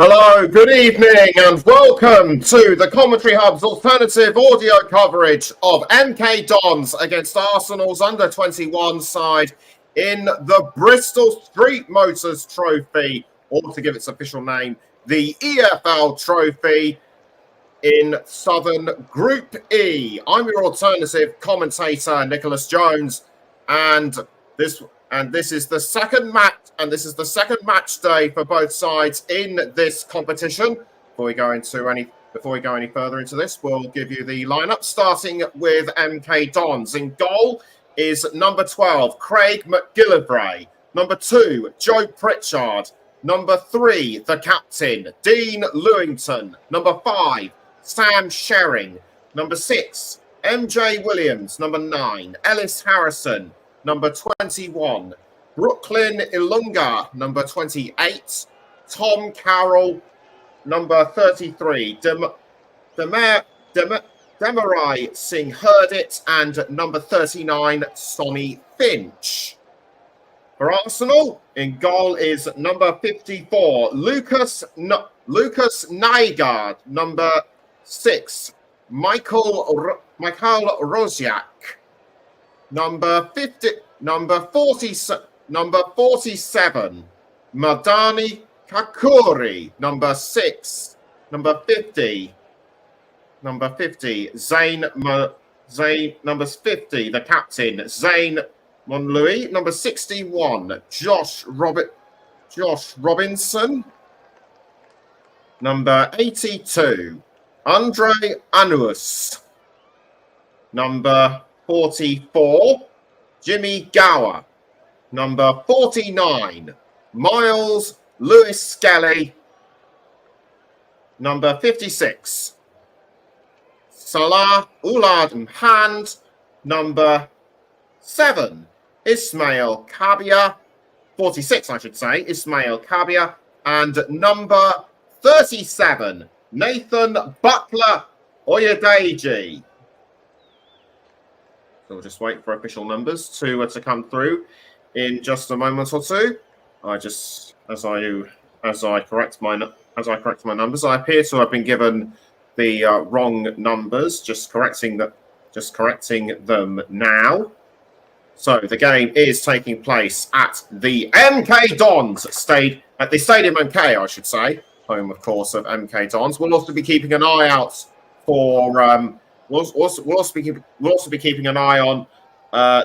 Hello, good evening, and welcome to the Commentary Hub's alternative audio coverage of MK Dons against Arsenal's under-21 side in the Bristol Street Motors Trophy, or to give its official name, the EFL Trophy in Southern Group E. I'm your alternative commentator, Nicholas Jones, and this is the second match day for both sides in this competition. Before we go any further into this, we'll give you the lineup, starting with MK Dons. In goal is number 12, Craig McGillivray. Number 2, Joe Pritchard. Number 3, the captain, Dean Lewington. Number 5, Sam Shering. Number 6, MJ Williams. Number 9, Ellis Harrison. Number 21, Brooklyn Ilunga. Number 28, Tom Carroll. Number 33, Demarai Singh Hurdit. And number 39, Sonny Finch. For Arsenal, in goal is number 54, Lucas Nygaard. Number 6, Michael Rosiak. Number 47, Madani Kakuri. Number 50, number 50, the captain, Zane Monlouis. Number 61, Josh Robinson. Number 82, Andre Anuus. Number 44, Jimmy Gower. Number 49, Miles Lewis Skelly. Number 56, Salah Ulad Hand. Number 7, Ismail Kabia. 46, I should say, Ismail Kabia. And number 37, Nathan Butler Oyedeji. So we'll just wait for official numbers to come through in just a moment or two. As I correct my numbers, I appear to have been given the wrong numbers. Just correcting them now. So the game is taking place at the MK Dons at the Stadium MK, I should say, home of course of MK Dons. We'll also be keeping an eye out for. We'll also be keeping an eye on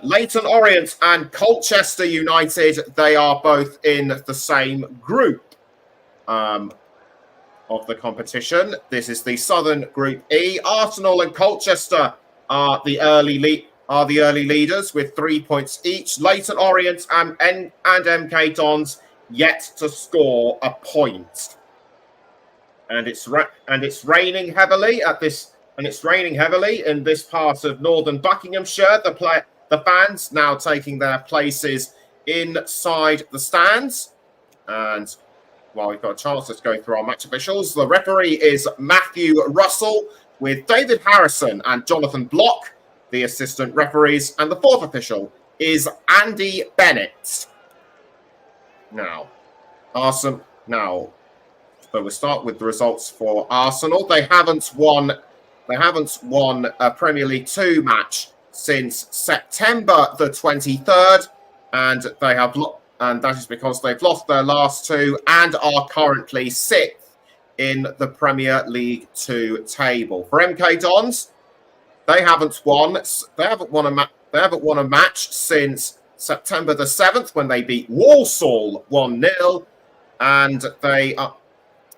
Leyton Orient and Colchester United. They are both in the same group of the competition. This is the Southern Group E. Arsenal and Colchester are the early leaders with 3 points each. Leyton Orient and MK Dons yet to score a point. And it's raining heavily in this part of northern Buckinghamshire. The fans now taking their places inside the stands. And while we've got a chance, let's go through our match officials. The referee is Matthew Russell, with David Harrison and Jonathan Block, the assistant referees. And the fourth official is Andy Bennett. So we'll start with the results for Arsenal. They haven't won a Premier League 2 match since September the 23rd, and that is because they've lost their last 2 and are currently 6th in the Premier League 2 table. For MK Dons, they haven't won a match since September the 7th when they beat Walsall 1-0,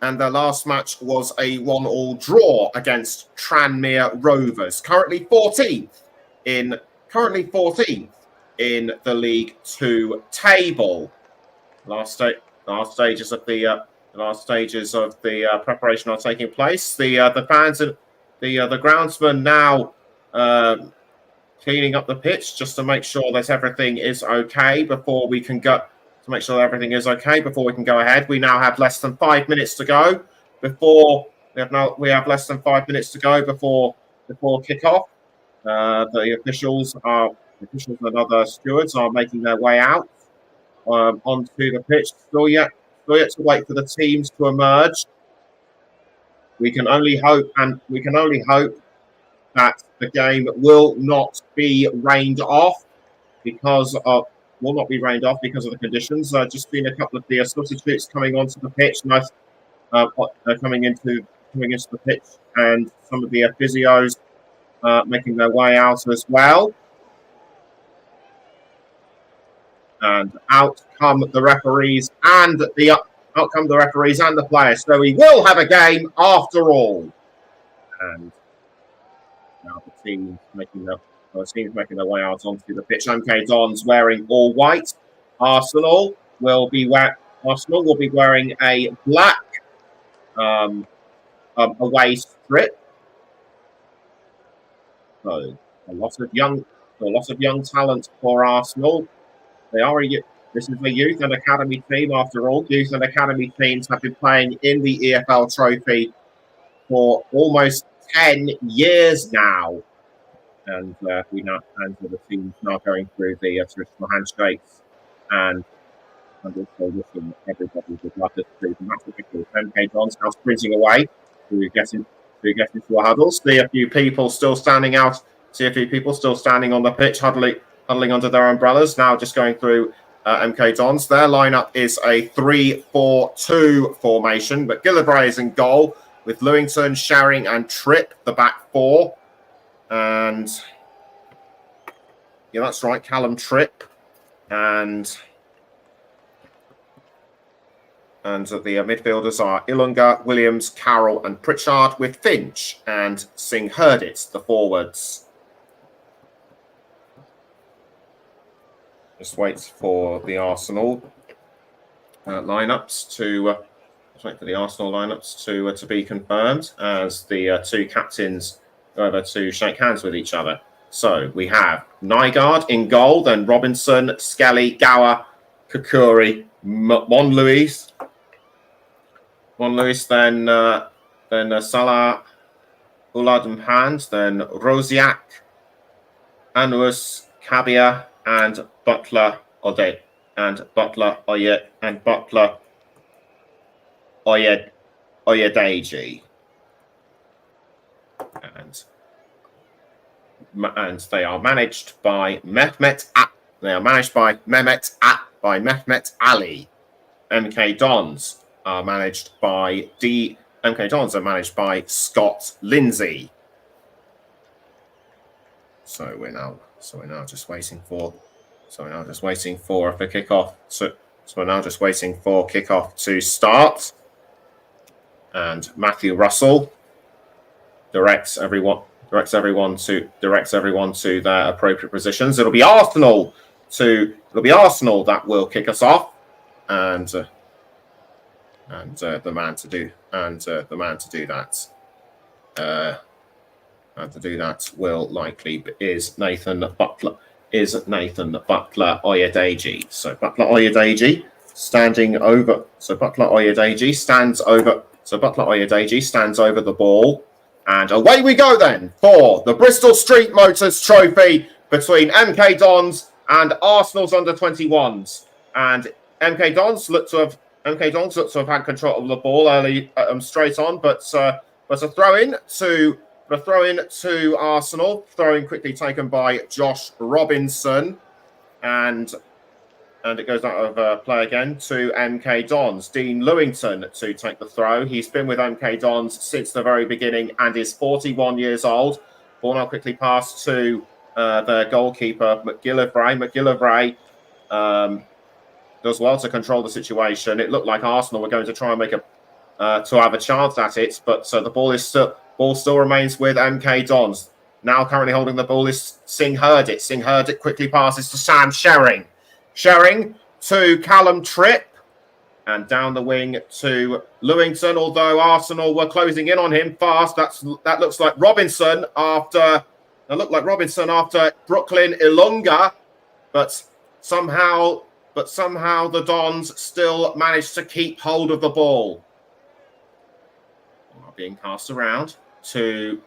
and their last match was a 1-1 draw against Tranmere Rovers. Currently 14th in the League 2 table. Last stages of the preparation are taking place. The fans and the groundsman now cleaning up the pitch just to make sure that everything is okay before we can go. To make sure that everything is okay before we can go ahead. We now have less than 5 minutes to go before kickoff. The officials and other stewards are making their way out onto the pitch. still yet to wait for the teams to emerge. We can only hope that the game will not be rained off because of the conditions. Just seen a couple of the substitutes coming onto the pitch. Nice, coming into the pitch, and some of the physios making their way out as well. And out come the referees and the players. So we will have a game after all. And now the team's making their way out onto the pitch. MK Dons wearing all white. Arsenal will be wearing a black away strip. So a lot of young talent for Arsenal. This is a youth and academy team after all. Youth and academy teams have been playing in the EFL Trophy for almost 10 years now. And the team's now going through the traditional handshakes and also wishing everybody good luck at the mathematical. MK Dons now sprinting away to get into a huddle. See a few people still standing on the pitch, huddling under their umbrellas. Now just going through MK Dons. Their lineup is a 3-4-2 formation, but Gillibray is in goal with Lewington, Sharing, and Tripp, the back four. And yeah, that's right, Callum Tripp. And the midfielders are Ilunga, Williams, Carroll, and Pritchard, with Finch and Singh Herdit, the forwards. Just wait for the Arsenal lineups to be confirmed as the two captains go over to shake hands with each other. So we have Nygaard in goal, then Robinson, Skelly, Gower, Kakuri, Monluis, then Salah, Uladmhand, then Rosiak, Anus, Kabia, and Butler Ode, and Butler Oyedeji. And they are managed by Mehmet Ali. MK Dons are managed by Scott Lindsay. So we're now just waiting for kickoff to start. And Matthew Russell directs everyone to their appropriate positions. It'll be Arsenal that will kick us off, and the man to do that will likely is Nathan Butler Oyedeji. So Butler Oyedeji stands over the ball. And away we go then for the Bristol Street Motors Trophy between MK Dons and Arsenal's under-21s. And MK Dons look to have had control of the ball early, straight on, but a throw in to Arsenal. Throw in quickly taken by Josh Robinson, and it goes out of play again to MK Dons. Dean Lewington to take the throw. He's been with MK Dons since the very beginning and is 41 years old. Ball now quickly passed to their goalkeeper, McGillivray. Does well to control the situation. It looked like Arsenal were going to try and make to have a chance at it, but the ball still remains with MK Dons. Now currently holding the ball is Singh Herdit. Singh Herdit quickly passes to Sam Sharing. Sharing to Callum Tripp, and down the wing to Lewington, although Arsenal were closing in on him fast. That looks like Robinson after Brooklyn Ilunga, but somehow the Dons still managed to keep hold of the ball. Being passed around to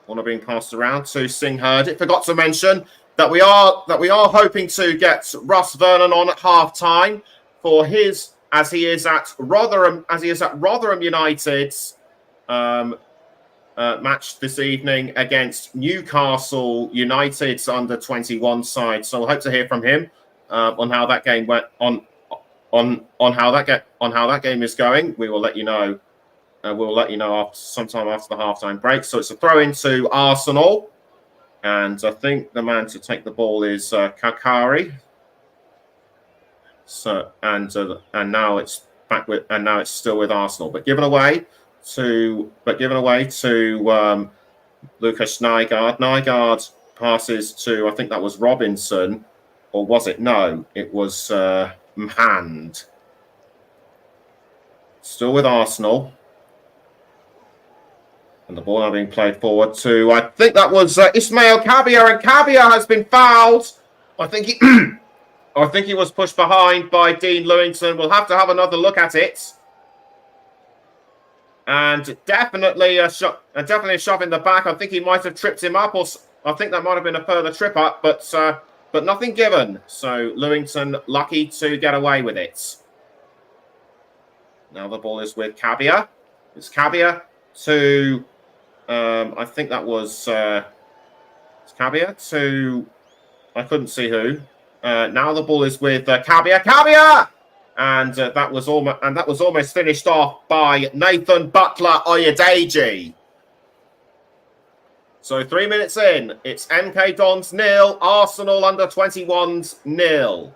Singh Herdit. Forgot to mention that we are hoping to get Russ Vernon on at half time for his as he is at Rotherham United's match this evening against Newcastle United's under-21 side. So we'll hope to hear from him on how that game went on how that game is going. We will let you know. We'll let you know sometime after the halftime break. So it's a throw into Arsenal, and I think the man to take the ball is Kakari. So and now it's still with Arsenal, but given away to Lucas Nygaard. Nygaard passes to, I think that was Robinson, or was it? No, it was Hand. Still with Arsenal. And the ball now being played forward to, I think that was Ismail Kabia, and Kabia has been fouled. I think he was pushed behind by Dean Lewington. We'll have to have another look at it. And definitely a shove in the back. I think he might have tripped him up, or I think that might have been a further trip up, but nothing given. So Lewington lucky to get away with it. Now the ball is with Kabia. It's Kabia to, I think that was Kabia to, I couldn't see who. Now the ball is with Kabia. Kabia! And that was almost finished off by Nathan Butler Oyedeji. So 3 minutes in, it's MK Dons 0, Arsenal under-21s 0.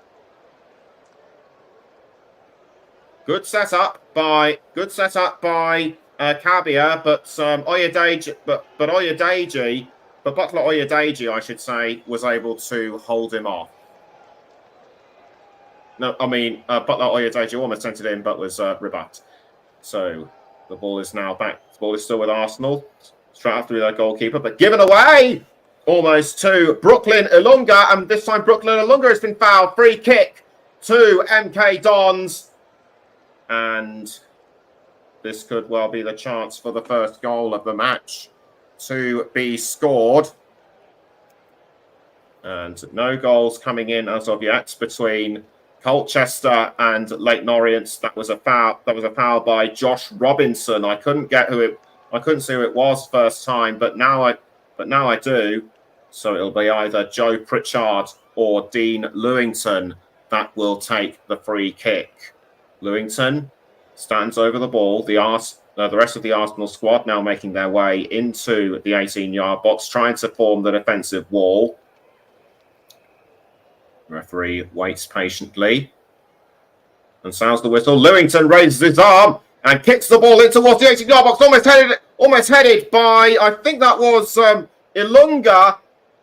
Good setup by Kabia, but Butler Oyedeji, I should say, was able to hold him off. No, I mean, Butler Oyedeji almost sent it in, but was rebut. So the ball is now back. The ball is still with Arsenal. Straight after their goalkeeper, but given away almost to Brooklyn Ilunga. And this time Brooklyn Ilunga has been fouled. Free kick to MK Dons. And this could well be the chance for the first goal of the match to be scored. And no goals coming in as of yet between Colchester and Leyton Orient. That was a foul. That was a foul by Josh Robinson. I couldn't see who it was first time, but now I do. So it'll be either Joe Pritchard or Dean Lewington that will take the free kick. Lewington stands over the ball. The rest of the Arsenal squad now making their way into the 18-yard box, trying to form the defensive wall. Referee waits patiently and sounds the whistle. Lewington raises his arm and kicks the ball in towards the 18-yard box. Almost headed by, I think that was Ilunga,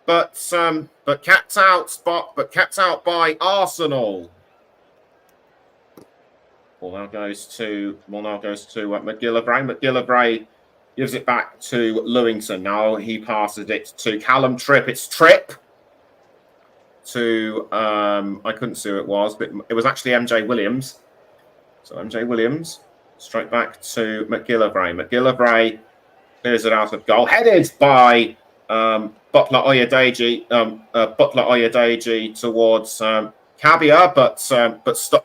but kept out by Arsenal. Ball now goes to McGillivray. McGillivray gives it back to Lewington. Now he passes it to Callum Tripp. It's Tripp to, I couldn't see who it was, but it was actually MJ Williams. So MJ Williams, straight back to McGillivray. McGillivray clears it out of goal. Headed by Butler Oyedeji towards Kabia,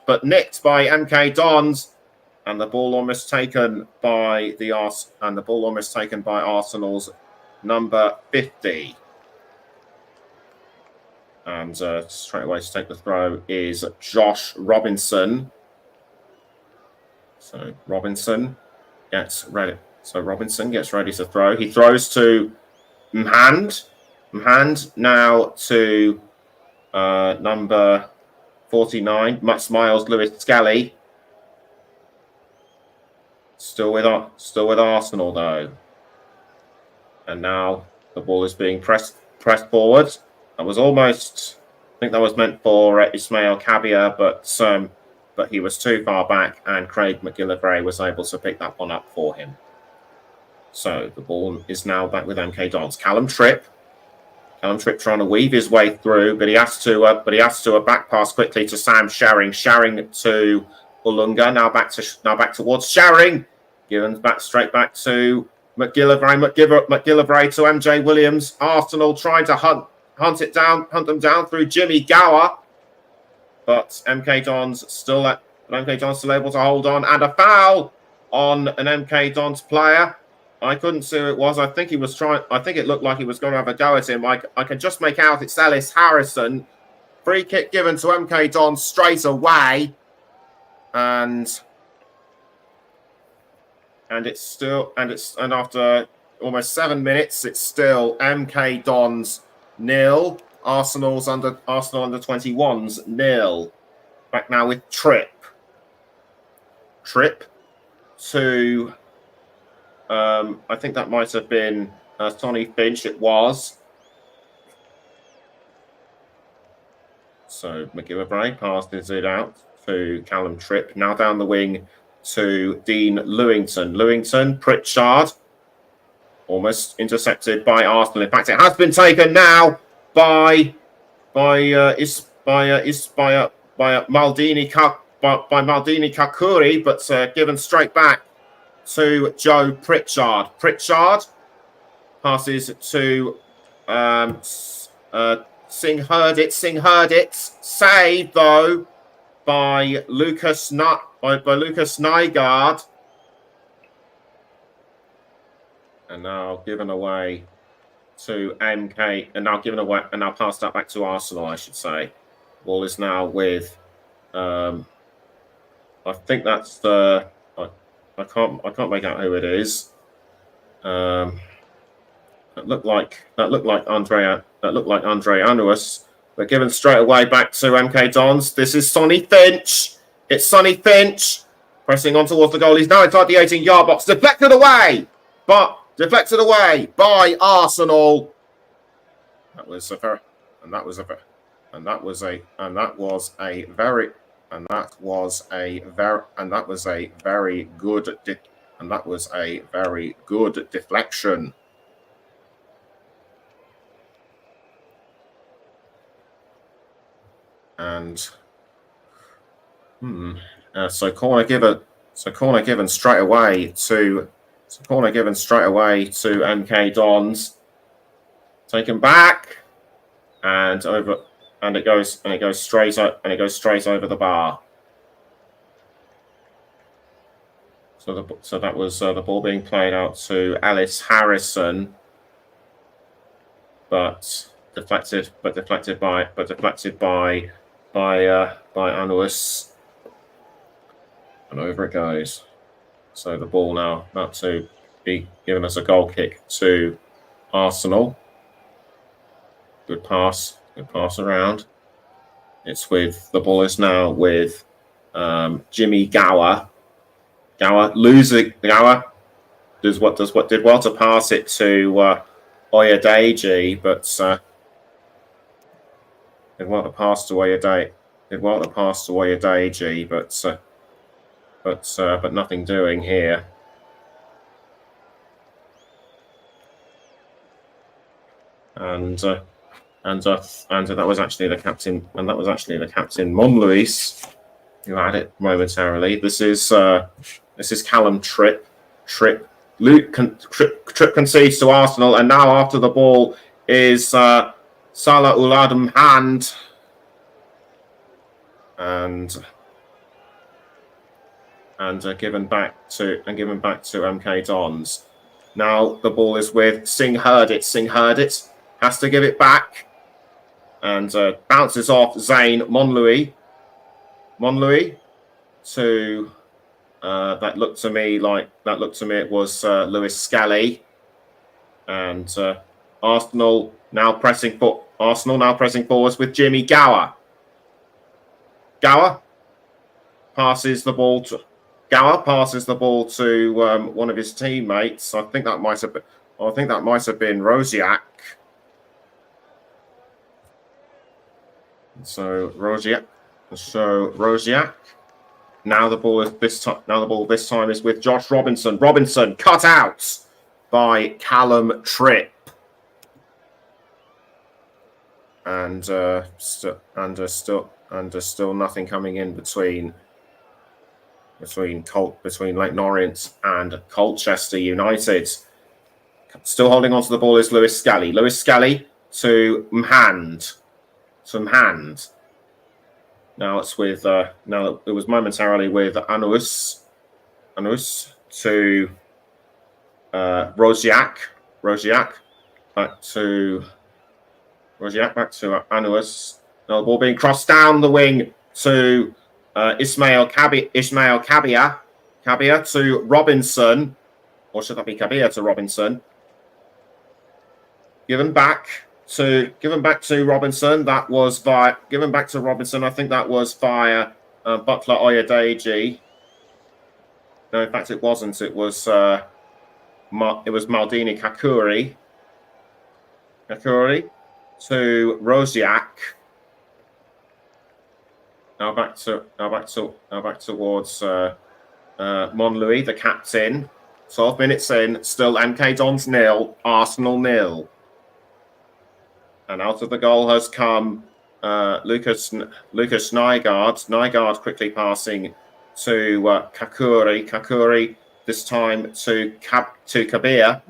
but nicked by MK Dons, and the ball almost taken by Arsenal's number 50. And straight away to take the throw is Josh Robinson. So Robinson gets ready. To throw. He throws to Mhand. Mhand now to number 49, Miles Lewis Skelly. Still with Arsenal though. And now the ball is being pressed forward. That was almost, I think that was meant for Ismail Kabia, but he was too far back, and Craig McGillivray was able to pick that one up for him. So the ball is now back with MK Dons. Callum Tripp trying to weave his way through, but he has to back pass quickly to Sam Sherring. Sherring to Ulunga. Now back towards Sherring. Given straight back to McGillivray. McGillivray to MJ Williams. Arsenal trying to hunt them down through Jimmy Gower. But MK Dons still But MK Dons still able to hold on, and a foul on an MK Dons player. I couldn't see who it was. I think he was trying. I think it looked like he was going to have a go at him. I can just make out it's Ellis Harrison. Free kick given to MK Dons straight away, and after almost 7 minutes, it's still MK Dons 0, Arsenal under 21s 0. Back now with Tripp to I think that might have been Sonny Finch. It was. So McGillivray passes it out to Callum Tripp. Now down the wing to Dean Lewington. Pritchard. Almost intercepted by Arsenal. In fact, it has been taken now by Maldini Kakuri, but given straight back to Joe Pritchard. Pritchard passes to Singh heard it. Saved though by Lucas Nygaard. And now given away to MK, and now passed that back to Arsenal, I should say. Ball is now with I think that's the I can't make out who it is. That looked like Andre Anuas, but given straight away back to MK Dons. This is Sonny Finch. It's Sonny Finch pressing on towards the goal. He's now inside the 18-yard box. Deflected away by Arsenal. That was a very good deflection. And so corner given straight away to MK Dons. Taken back and over, and it goes straight over the bar. So that was the ball being played out to Ellis Harrison, but deflected by Anuas, and over it goes. So the ball now about to be given as a goal kick to Arsenal. Good pass around. The ball is now with Jimmy Gower. Gower did well to pass it to Oyedeji, but did well to pass to Oyedeji, but nothing doing here. And that was actually the captain. And that was actually the captain, Monluis, who had it momentarily. This is Callum Tripp. Tripp concedes to Arsenal, and now after the ball is Salah Uladum Hand, and given back to MK Dons. Now the ball is with Singh heard it. Has to give it back, and bounces off Zayn Monlui to that looked to me it was Lewis Scally, and Arsenal now pressing forwards with Jimmy Gower. Gower passes the ball to one of his teammates. I think that might have been Rosiak. So Rosiak. Now the ball this time is with Josh Robinson. Robinson cut out by Callum Tripp. And still nothing coming in between Lake Norient and Colchester United. Still holding on to the ball is Lewis Scally. Lewis Scally to Mhand. Now it's with now it was momentarily with Anus to Rosiak back to Anus. Now the ball being crossed down the wing to Ismail Kabia to Robinson, or should that be Kabia to Robinson? Given back to Robinson. That was via given back to Robinson. I think that was via Butler Oyedeji. No, in fact, it wasn't. It was Maldini Kakuri to Rosiak. Now back towards Monlouis, the captain. 12 minutes in, still MK Dons 0, Arsenal 0. And out of the goal has come Lucas Nygaard. Nygaard quickly passing to Kakuri. Kakuri this time to Kabir.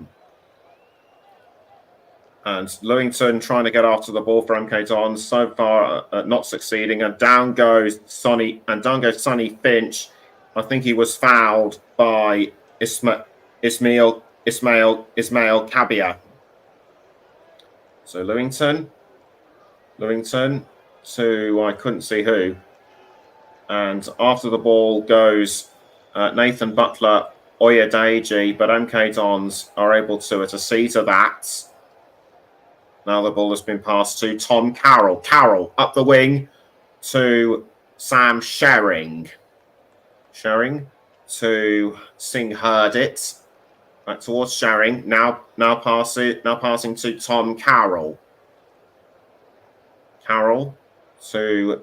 And Lewington trying to get after the ball for MK Dons. So far, not succeeding. And down goes Sonny Finch. I think he was fouled by Ismail Kabia. So Lewington to I couldn't see who. And after the ball goes Nathan Butler Oyedeji, but MK Dons are able to see to that. Now the ball has been passed to Tom Carroll. Carroll up the wing to Sam Sherring. Sherring to Singh Herdit. Back towards Sherring. Now passing to Tom Carroll. Carroll to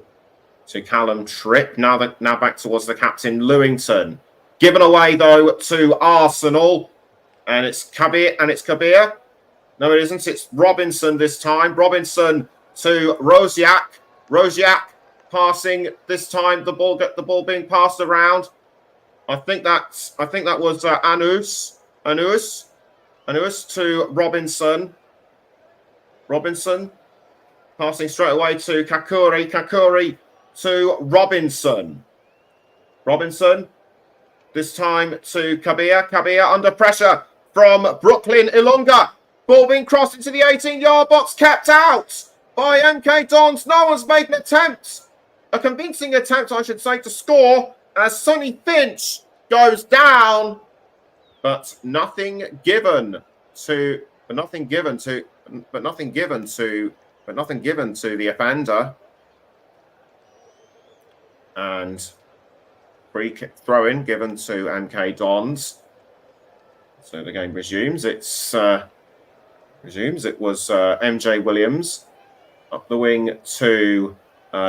Callum Tripp. Now back towards the captain Lewington. Given away though to Arsenal. And it's Kabir. No, it isn't. It's Robinson this time. Robinson to Rosiak. Rosiak passing this time. The ball being passed around. I think that was Anus to Robinson. Robinson passing straight away to Kakuri. Kakuri to Robinson. Robinson this time to Kabir. Kabir under pressure from Brooklyn Ilunga. Ball being crossed into the 18-yard box, kept out by MK Dons. No one's made an attempt, a convincing attempt, I should say, to score as Sonny Finch goes down, but nothing given to the offender. And free kick throw in given to MK Dons. So the game resumes. It was MJ Williams up the wing to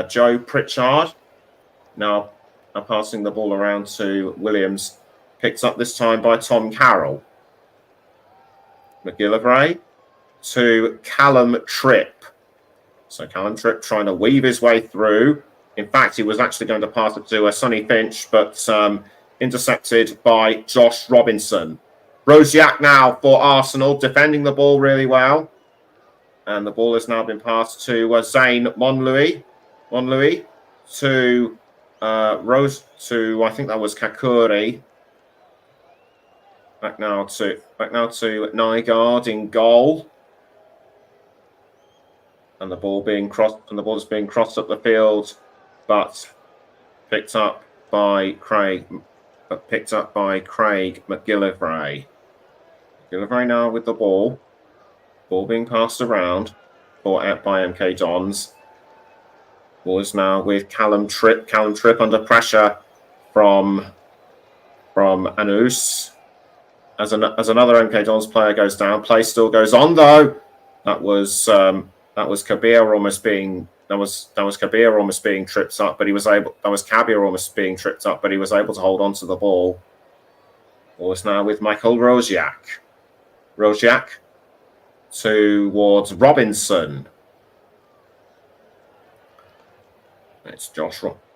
Joe Pritchard. Now passing the ball around to Williams. Picked up this time by Tom Carroll. McGillivray to Callum Tripp. So Callum Tripp trying to weave his way through. In fact, he was actually going to pass it to Sonny Finch, but intercepted by Josh Robinson. Rosiak now for Arsenal, defending the ball really well. And the ball has now been passed to Zane Monlouis. Monlouis to I think that was Kakuri. Back now to Nygaard in goal. And the ball is being crossed up the field, but picked up by Craig McGillivray. McGillivray now with the ball. Ball being passed around by MK Dons. Ball is now with Callum Tripp. Callum Tripp under pressure from Anus. As another MK Dons player goes down. Play still goes on though. That was Kabir almost being Kabir almost being tripped up, but he was able. That was Kabir almost being tripped up, but he was able to hold on to the ball. Ball is now with Michael Rosiak. Rosiak towards Robinson. It's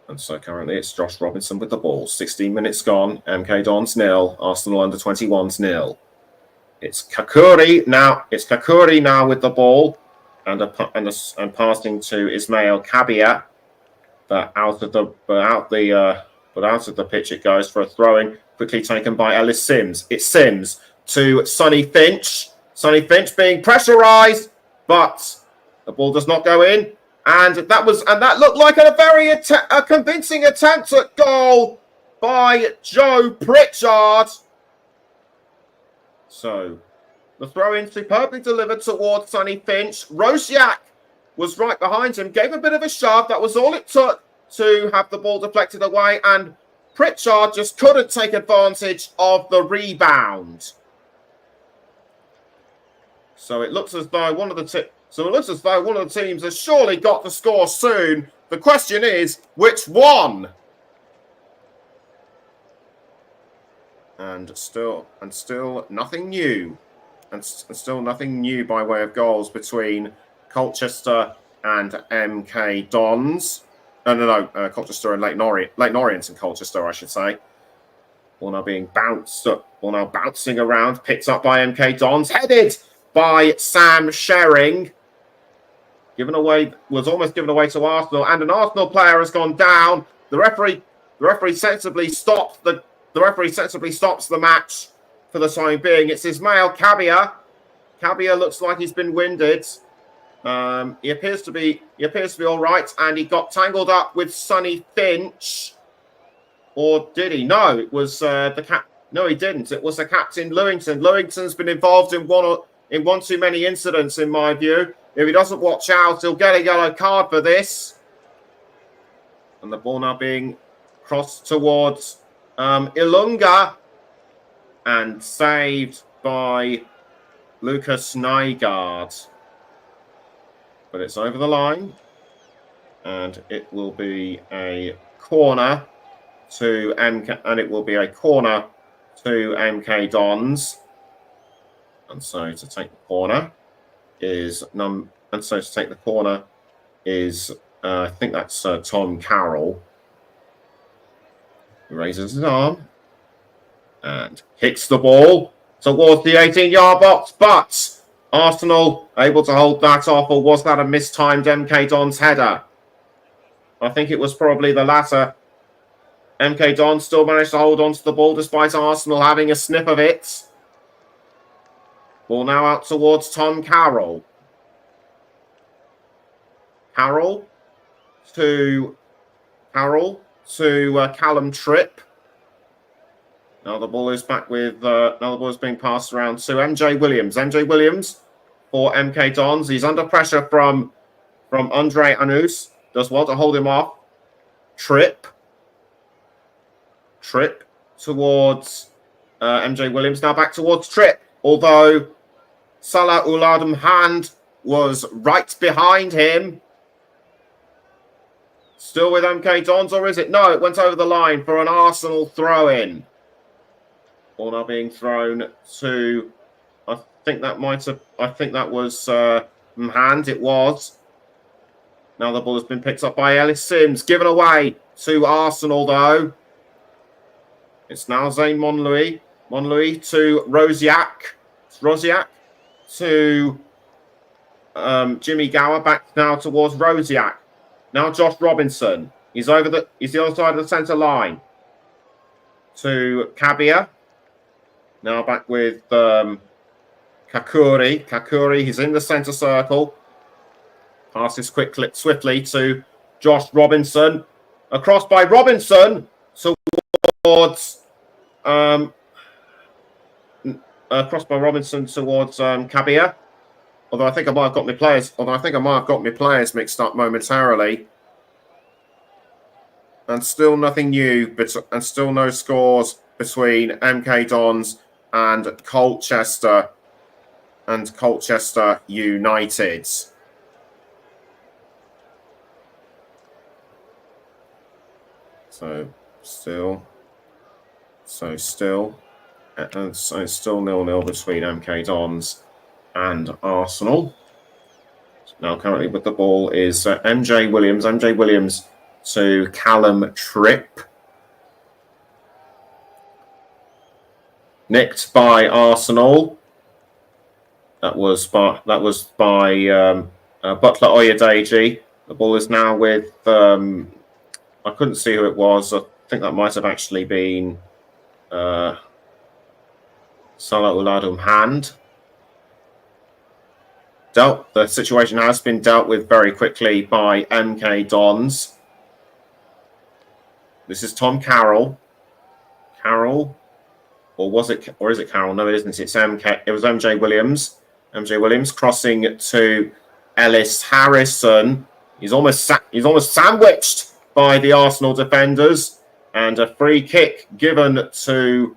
and so currently it's Josh Robinson with the ball. 16 minutes gone. MK Dons 0. Arsenal under 21s 0. It's Kakuri now. It's Kakuri now with the ball. And passing to Ismail Kabia. But out of the pitch it goes for a throw-in, quickly taken by Ellis Sims. It's Sims to Sonny Finch. Sonny Finch being pressurised, but the ball does not go in. And that looked like a very convincing attempt at goal by Joe Pritchard. So the throw-in superbly delivered towards Sonny Finch. Rosiak was right behind him, gave a bit of a shove. That was all it took to have the ball deflected away, and Pritchard just couldn't take advantage of the rebound. So it looks as though one of the teams has surely got to score soon. The question is, which one? And still nothing new. And still nothing new by way of goals between Colchester and MK Dons. Colchester and Leighton Orient and Colchester, I should say. Ball now bouncing around, picked up by MK Dons, headed by Sam Sherring. Almost given away to Arsenal, and an Arsenal player has gone down. The referee sensibly stops the match for the time being. It's Ismail Kabia. Kabia looks like he's been winded. He appears to be all right, and he got tangled up with Sonny Finch. Or did he? No, it was No, he didn't. It was the captain, Lewington. Lewington's been involved in one too many incidents, in my view. If he doesn't watch out, he'll get a yellow card for this. And the ball now being crossed towards Ilunga, and saved by Lucas Nygaard. But it's over the line, and it will be a corner to MK Dons. And so to take the corner is I think that's Tom Carroll. He raises his arm and hits the ball towards the 18-yard box, but Arsenal able to hold that off, or was that a mistimed MK Dons header? I think it was probably the latter. MK Dons still managed to hold on to the ball despite Arsenal having a sniff of it. Ball now out towards Tom Carroll. Carroll to Callum Tripp. Now the ball is being passed around to MJ Williams. MJ Williams for MK Dons. He's under pressure from Andre Anus. Does well to hold him off. Tripp towards MJ Williams. Now back towards Tripp. Although Salah Uladum Hand was right behind him. Still with MK Dons, or is it? No, it went over the line for an Arsenal throw-in. Ball now being thrown to, I think that was Hand. It was. Now the ball has been picked up by Ellis Sims. Given away to Arsenal, though. It's now Zane Monlouis. Monlouis to Rosiak. Rosiak to Jimmy Gower. Back now towards Rosiak. Now Josh Robinson. He's the other side of the centre line. To Kabia. Now back with Kakuri. Kakuri, he's in the centre circle. Passes swiftly to Josh Robinson. Across by Robinson towards Kabia. Although I think I might have got my players mixed up momentarily. And still nothing new, and still no scores between MK Dons and Colchester United. So still 0-0 between MK Dons and Arsenal. Now currently with the ball is MJ Williams. MJ Williams to Callum Tripp. Nicked by Arsenal. That was by Butler Oyedeji. The ball is now with I couldn't see who it was. I think that might have actually been Salah Uladum Hand. The situation has been dealt with very quickly by MK Dons. This is Tom Carroll. Carroll, or is it Carroll? No, it isn't. It's MK. It was MJ Williams. MJ Williams crossing to Ellis Harrison. He's almost sandwiched by the Arsenal defenders, and a free kick given to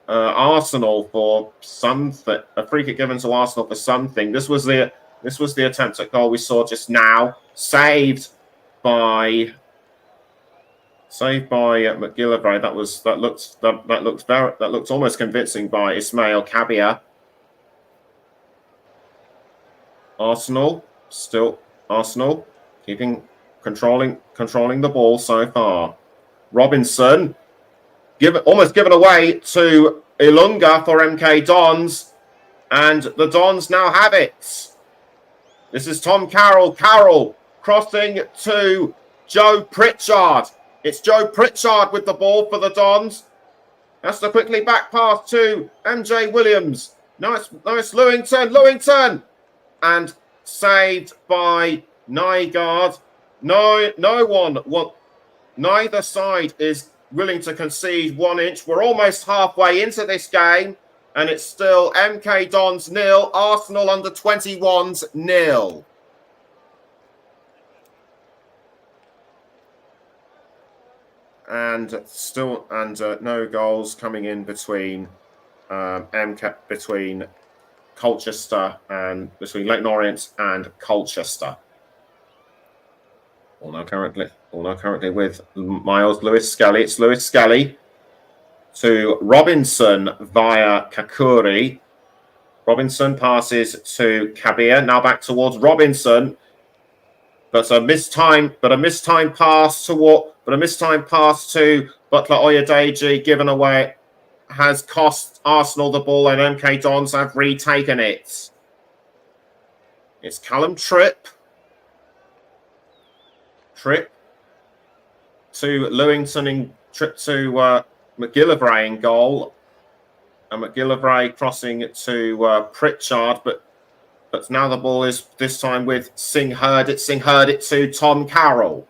Arsenal for something. A free kick given to Arsenal for something. This was the attempt at goal we saw just now, saved by McGillivray. That looked almost convincing by Ismail Kabia. Arsenal controlling the ball so far. Robinson almost given away to Ilunga for MK Dons, and the Dons now have it. This is Tom Carroll. Carroll crossing to Joe Pritchard. It's Joe Pritchard with the ball for the Dons. That's the quickly back pass to MJ Williams. Nice Lewington. And saved by Nygaard. Neither side is willing to concede 1 inch. We're almost halfway into this game, and it's still MK Dons 0, Arsenal under 21s 0. And no goals coming in between Colchester and between Leighton Orient and Colchester. All now currently with Miles Lewis Skelly. It's Lewis Skelly to Robinson via Kakuri. Robinson passes to Kabir. Now back towards Robinson. But a mistimed pass to Butler Oyedeji given away has cost Arsenal the ball, and MK Dons have retaken it. It's Callum Tripp to Lewington Tripp to McGillivray in goal, and McGillivray crossing to Pritchard, but now the ball is this time with Singh Herdit. Singh Herdit to Tom Carroll.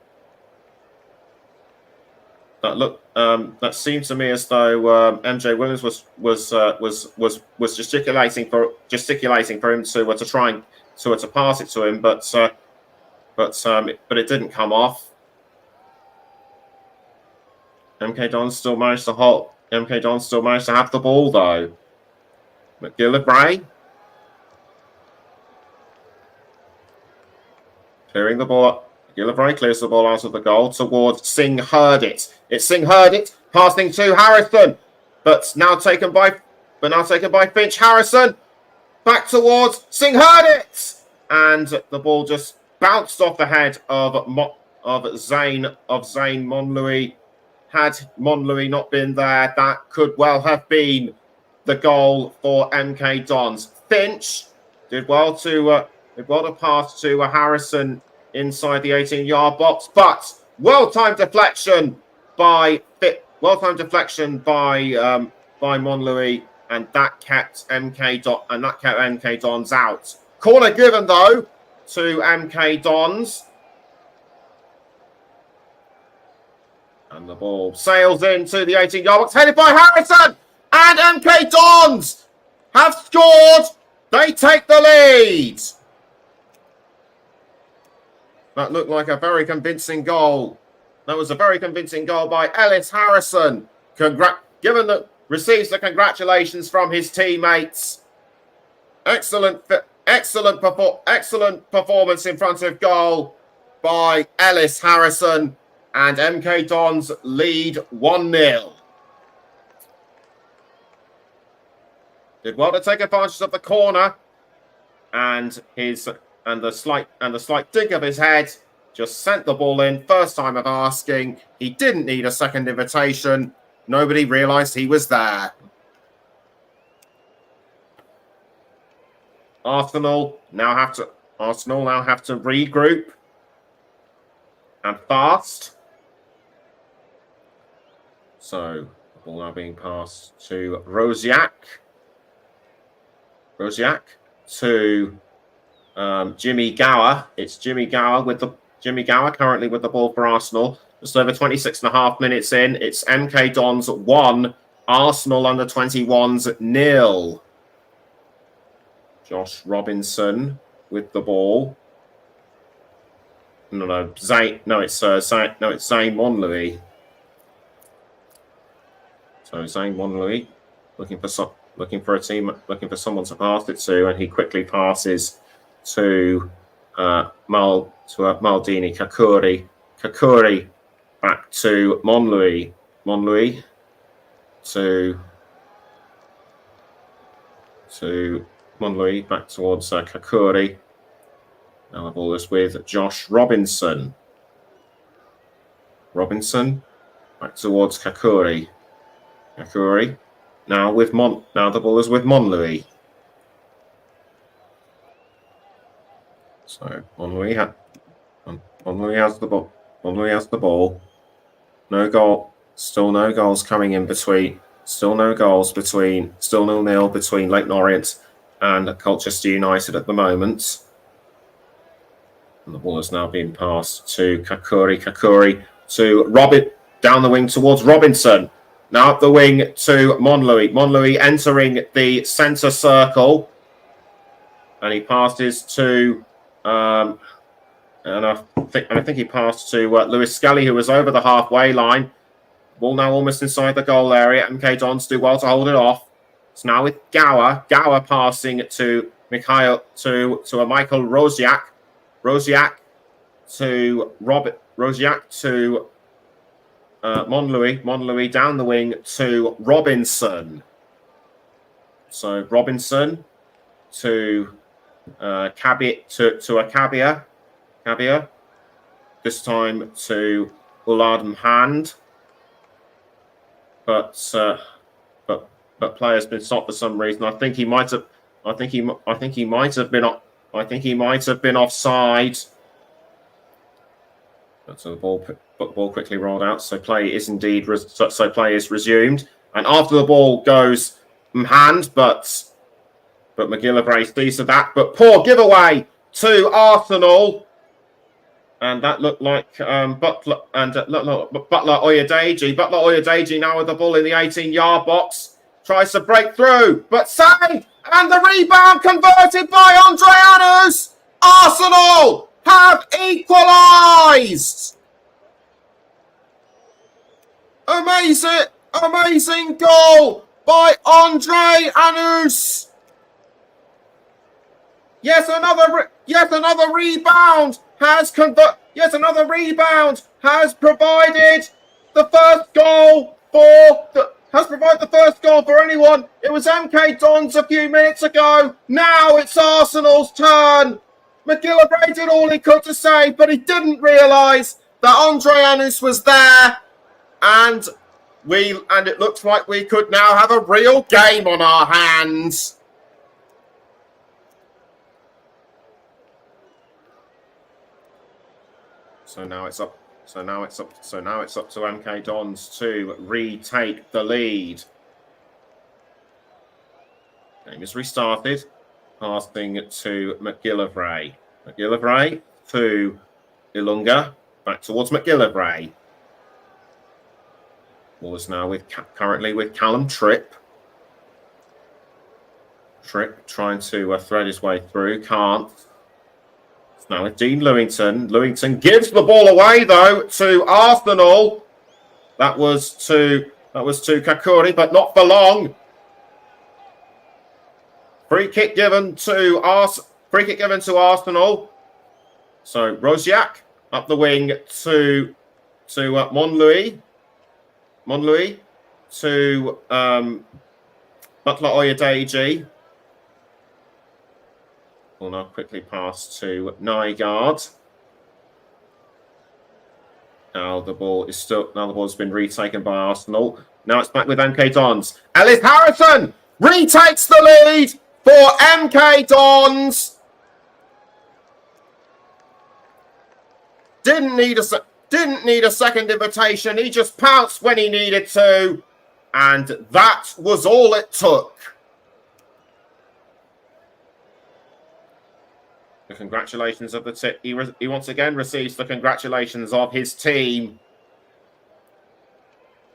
That seemed to me as though MJ Williams was gesticulating for him to try and to pass it to him, but it didn't come off. MK Dons still managed to have the ball though. McGillivray clearing the ball up. McGillivray clears the ball out of the goal towards Singh Herdit. It's Singh Herdit passing to Harrison, but now taken by Finch. Harrison back towards Singh Herdit, and the ball just bounced off the head of Zayn Monlouis. Had Monlouis not been there, that could well have been the goal for MK Dons. Finch did well to pass to Harrison inside the 18-yard box, but well-timed deflection by Monlouis, and that kept MK Dons out. Corner given though to MK Dons, and the ball sails into the 18-yard box, headed by Harrison, and MK Dons have scored. They take the lead. That looked like a very convincing goal. That was a very convincing goal by Ellis Harrison. Receives the congratulations from his teammates. Excellent performance in front of goal by Ellis Harrison, and MK Dons lead 1-0. Did well to take advantage of the corner, and the slight dig of his head just sent the ball in. First time of asking. He didn't need a second invitation. Nobody realised he was there. Arsenal now have to regroup, and fast. So the ball now being passed to Rosiak. Rosiak to Jimmy Gower. It's Jimmy Gower currently with the ball for Arsenal. Just over 26.5 minutes in. It's MK Dons 1, Arsenal under 21s 0. Josh Robinson with the ball. It's Zane Monlouis. So Zane Monlouis looking for someone to pass it to, and he quickly passes to Maldini Kakuri. Kakuri back to Monlouis. Monlouis to Monlouis back towards Kakuri. Now the ball is with Josh Robinson. Robinson back towards Kakuri. Kakuri now the ball is with Monlouis. So Monlouis has the ball. Monlouis has the ball. No goal. Still no goals coming in between. Still no goals between. Still 0-0 between Leyton Orient and Colchester United at the moment. And the ball is now being passed to Kakuri. Kakuri to Robin down the wing towards Robinson. Now up the wing to Monlouis. Monlouis entering the centre circle. And he passes to and I think he passed to Lewis Skelly, who was over the halfway line. Ball now almost inside the goal area. MK Dons do well to hold it off. It's now with Gower. Gower passing to Michael Rosiak. Rosiak to Robert. Rosiak to Monlouis. Monlouis down the wing to Robinson. So Robinson to Akabia. This time to Uladum Hand. But player's been stopped for some reason. I think he might have been offside. But so the ball quickly rolled out. So play is resumed. And after the ball goes Hand, but McGillivray sees to that. But poor giveaway to Arsenal. And that looked like Butler Oyedeji. Butler Oyedeji now with the ball in the 18-yard box. Tries to break through, but saved. And the rebound converted by Andreanus. Arsenal have equalised. Amazing goal by Andre Anus. Yet another rebound has provided the first goal for anyone. It was MK Dons a few minutes ago. Now it's Arsenal's turn. McGillivray did all he could to save, but he didn't realise that Andre Anus was there, and it looks like we could now have a real game on our hands. So now it's up to MK Dons to retake the lead. Game is restarted. Passing to McGillivray. McGillivray to Ilunga. Back towards McGillivray. Ball is now currently with Callum Tripp. Tripp trying to thread his way through. Can't. Now with Dean Lewington. Lewington gives the ball away though to Arsenal. That was to Kakuri, but not for long. Free kick given to Arsenal. So Rosiak up the wing to Monlouis. Monlouis to Butler Oyedeji. Will now quickly pass to Nygaard. Now the ball has been retaken by Arsenal. Now it's back with MK Dons. Ellis Harrison retakes the lead for MK Dons. Didn't need didn't need a second invitation. He just pounced when he needed to. And that was all it took. The congratulations of the team. He once again receives the congratulations of his team.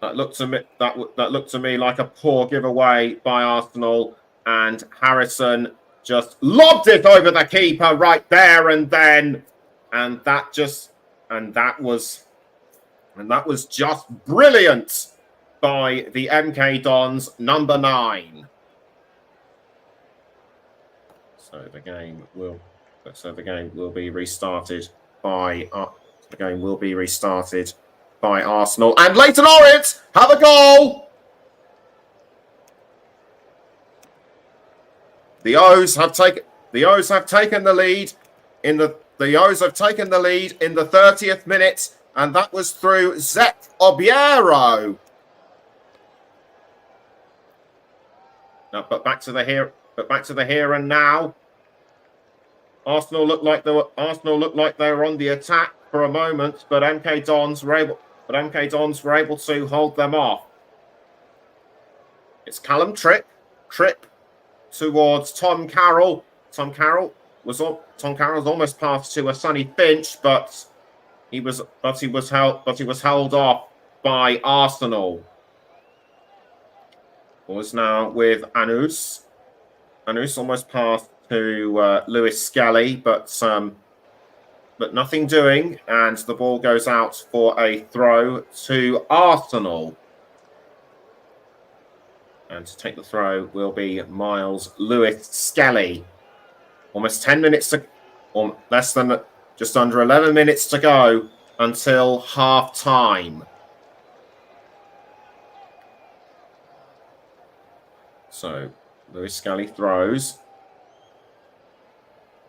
That looked to me that looked to me like a poor giveaway by Arsenal, and Harrison just lobbed it over the keeper right there and then, and that was just brilliant by the MK Dons number 9. So the game will be restarted by Arsenal, and Leighton Orient have a goal. The O's have taken the lead in the 30th minute, and that was through Zek Obiero. Now, but back to the here and now. Arsenal looked like they were on the attack for a moment, but MK Dons were able to hold them off. It's Callum Tripp towards Tom Carroll. Tom Carroll's almost passed to a Sonny Finch, but he was held off by Arsenal. Was now with Anus. Anus almost passed to Lewis Skelly, but nothing doing, and the ball goes out for a throw to Arsenal. And to take the throw will be Miles Lewis Skelly. Almost 10 minutes or less than just under 11 minutes to go until half time. So Lewis Skelly throws,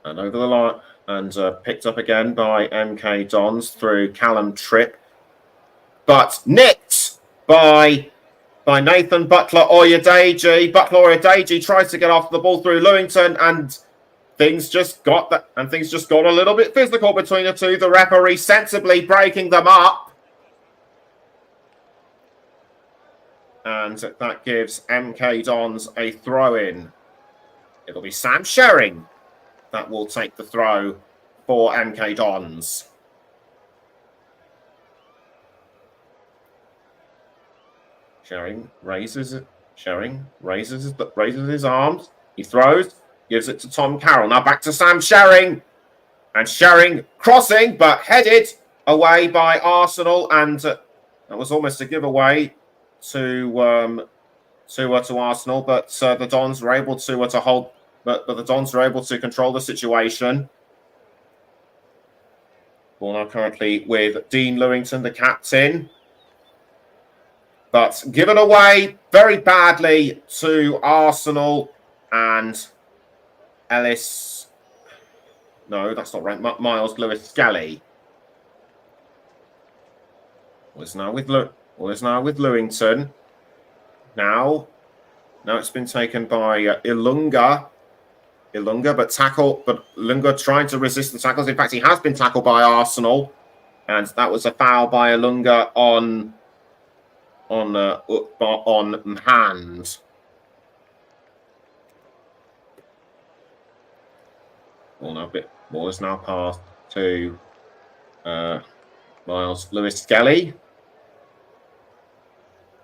and over the line, and picked up again by MK Dons through Callum Tripp, but nicked by Nathan Butler-Oyedeji. Butler-Oyedeji tries to get off the ball through Lewington, and things just got a little bit physical between the two. The referee sensibly breaking them up. And that gives MK Dons a throw-in. It'll be Sam Sherring that will take the throw for MK Dons. Sherring raises his arms. He throws, gives it to Tom Carroll. Now back to Sam Sherring. And Sherring crossing, but headed away by Arsenal. And that was almost a giveaway to Arsenal, but the Dons were able to hold. But the Dons were able to control the situation. Ball now currently with Dean Lewington, the captain, but given away very badly to Arsenal and Ellis. No, that's not right. Miles Lewis Skelly was now with Lewington. Now it's been taken by Ilunga, but Ilunga trying to resist the tackles. In fact, he has been tackled by Arsenal, and that was a foul by Ilunga on hand. Ball is now passed to Miles Lewis Skelly.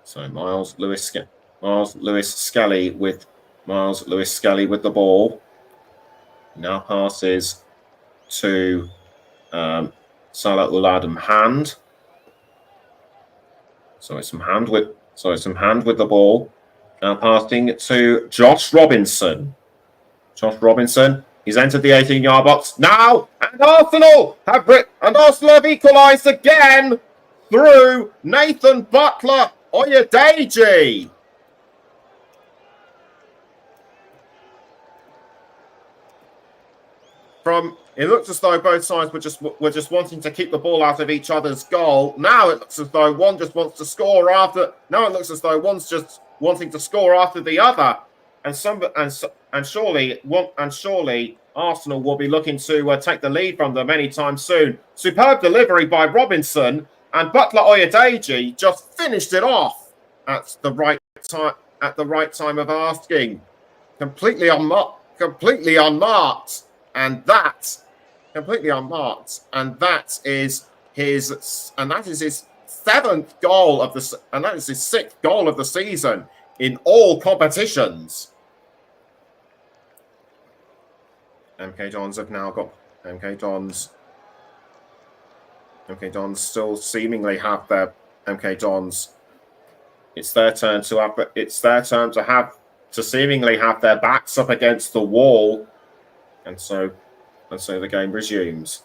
So Miles Lewis Skelly with the ball. Now passes to Salah Uladum Hand. So it's some hand with the ball. Now passing to Josh Robinson. He's entered the 18-yard box now, and Arsenal have equalised again through Nathan Butler-Oyedeji. It looks as though both sides were just wanting to keep the ball out of each other's goal. Now it looks as though one just wants to score after. Now it looks as though one's just wanting to score after the other. surely Arsenal will be looking to take the lead from them anytime soon. Superb delivery by Robinson, and Butler Oyedeji just finished it off at the right time. At the right time of asking, completely unmarked, and that is his seventh goal of the, and that is his sixth goal of the season in all competitions. MK Dons have now got MK Dons still seemingly have their MK Dons. It's their turn to seemingly have their backs up against the wall, and so the game resumes.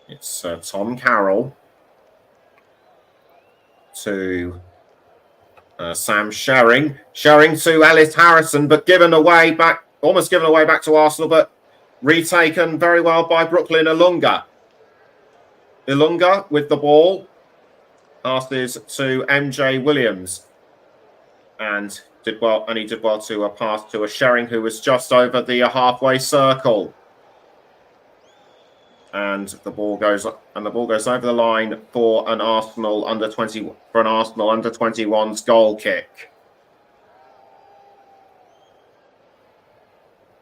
It's Tom Carroll to Sam Sherring to Ellis Harrison, but almost given away back to Arsenal, but retaken very well by Brooklyn Ilunga. Ilunga with the ball passes to MJ Williams, and he did well to pass to a Sherring who was just over the halfway circle. And the ball goes over the line for an Arsenal under 21s goal kick.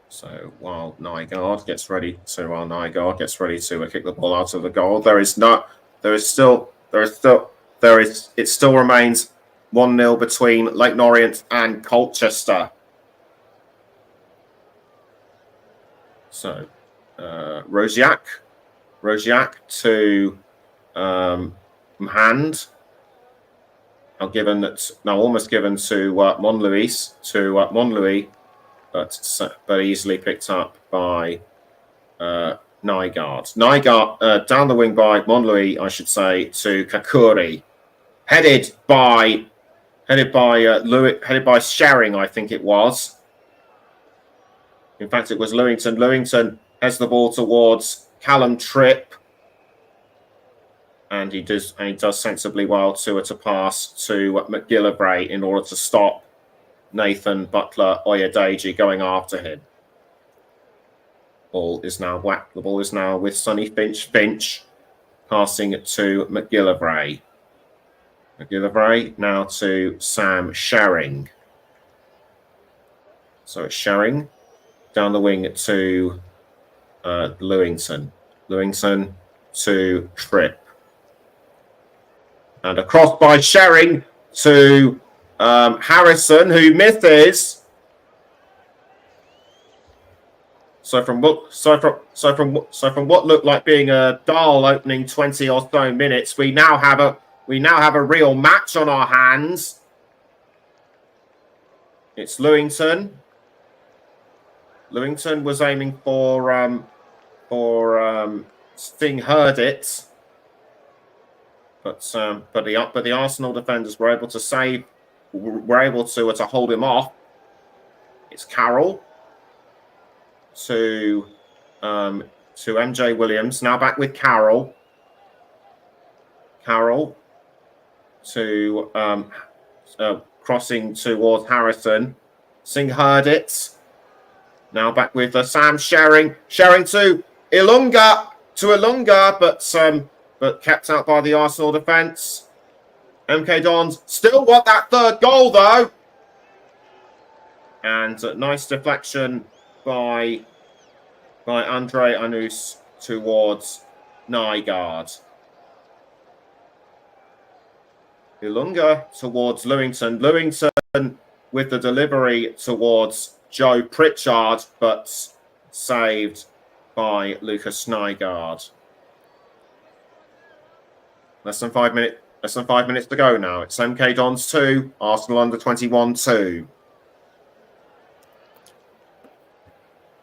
So while Nygaard gets ready to kick the ball out of the goal, it still remains 1-0 between Leyton Orient and Colchester. So Rosiak to Hand. Almost given to Monlouis, but easily picked up by Nygaard. Down the wing by Monlouis, I should say, to Kakuri, headed by Sherring, I think it was. In fact, it was Lewington. Lewington has the ball towards Callum Tripp, and he does sensibly well to pass to McGillivray in order to stop Nathan Butler Oyedeji going after him. The ball is now with Sonny Finch passing it to McGillivray. McGillivray now to Sam Sherring. So it's Sherring down the wing to Lewington. Lewington to Tripp. And across by Sherring to Harrison, who misses. So from what looked like being a dull opening 20 or so minutes, we now have a real match on our hands. It's Lewington. Lewington was aiming for Sting heard it, but the Arsenal defenders were able to hold him off. It's Carroll to MJ Williams, now back with Carroll. Carroll to crossing towards Harrison. Singh heard it. Now back with Sam Sherring. Sherring to Ilunga, but kept out by the Arsenal defence. MK Dons still want that third goal though. And a nice deflection by Andre Anus towards Nygaard. Ilunga towards Lewington. Lewington with the delivery towards Joe Pritchard, but saved by Lucas Nygaard. Less than 5 minutes to go now. It's MK Dons 2, Arsenal under 21 2.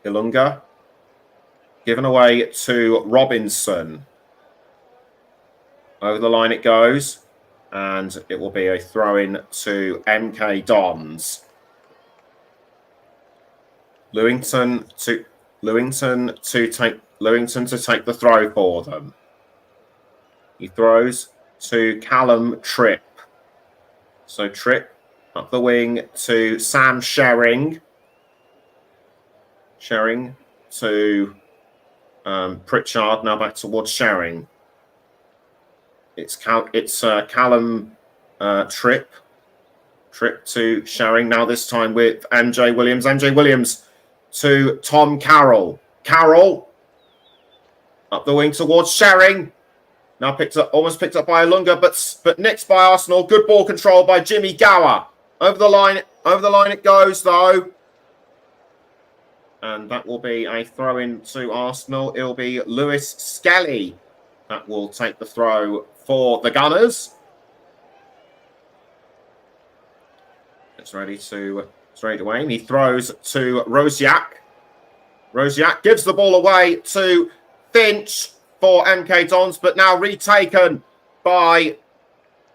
Ilunga given away to Robinson. Over the line it goes, and it will be a throw-in to MK Dons. Lewington to take the throw for them. He throws to Callum Tripp. So Tripp Up the wing to Sam Sherring. Sherring to Pritchard. Now back towards Sherring. It's Callum Tripp. Tripp to Sherring. Now this time with MJ Williams. MJ Williams to Tom Carroll. Carroll up the wing towards Sherring. Now almost picked up by Ilunga, but nicked by Arsenal. Good ball control by Jimmy Gower. Over the line it goes though. And that will be a throw in to Arsenal. It'll be Lewis Skelly that will take the throw for the Gunners. It's ready to aim. He throws to Rosiak. Rosiak gives the ball away to Finch for MK Dons, but now retaken by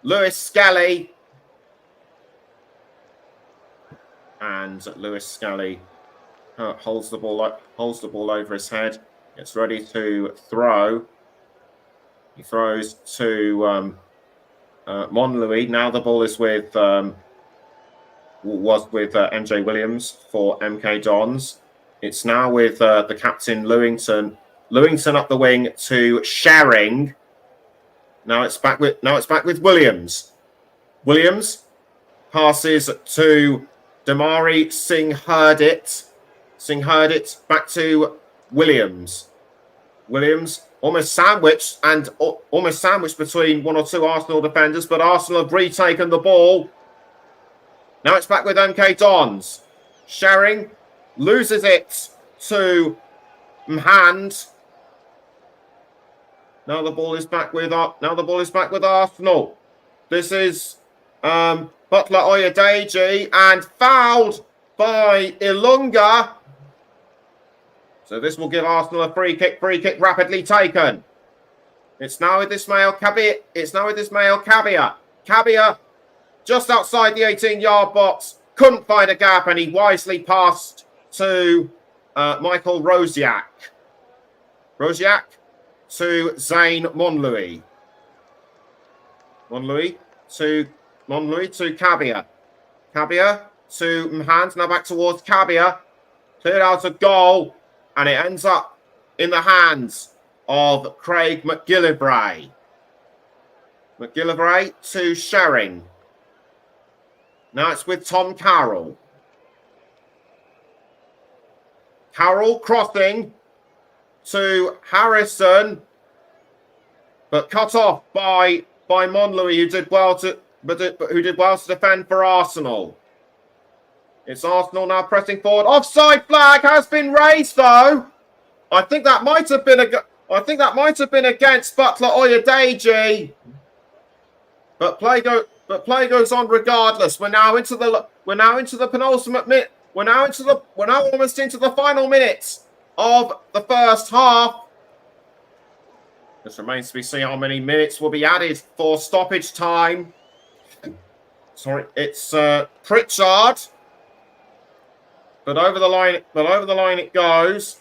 Lewis Skelly. And Lewis Skelly holds the ball over his head. Gets ready to throw. He throws to Monlouis. Now the ball is with MJ Williams for MK Dons. It's now with the captain Lewington. Lewington up the wing to Sherring. Now it's back with Williams. Williams passes to Damari Singh Herdit. Singh Herdit back to Williams. Williams almost sandwiched between one or two Arsenal defenders, but Arsenal have retaken the ball. Now it's back with MK Dons. Sherring loses it to Mhand. Now the ball is back with Arsenal. This is Butler Oyedeji and fouled by Ilunga. So this will give Arsenal a free kick rapidly taken. It's now with Ismail Kabir. Kabir just outside the 18-yard box. Couldn't find a gap and he wisely passed to Michael Rosiak. Rosiak to Zane Monlouis. Monlouis to Kabir. Kabir to Mhand. Now back towards Kabir. Cleared out a goal. And it ends up in the hands of Craig McGillivray. McGillivray to Sherring. Now it's with Tom Carroll. Carroll crossing to Harrison, but cut off by Monlouis, who did well to defend for Arsenal. It's Arsenal now pressing forward. Offside flag has been raised, though. I think that might have been against Butler Oyedeji. But play goes on regardless. We're now into the penultimate minute. We're now almost into the final minutes of the first half. This remains to be seen how many minutes will be added for stoppage time. Sorry, it's Pritchard. But over the line it goes.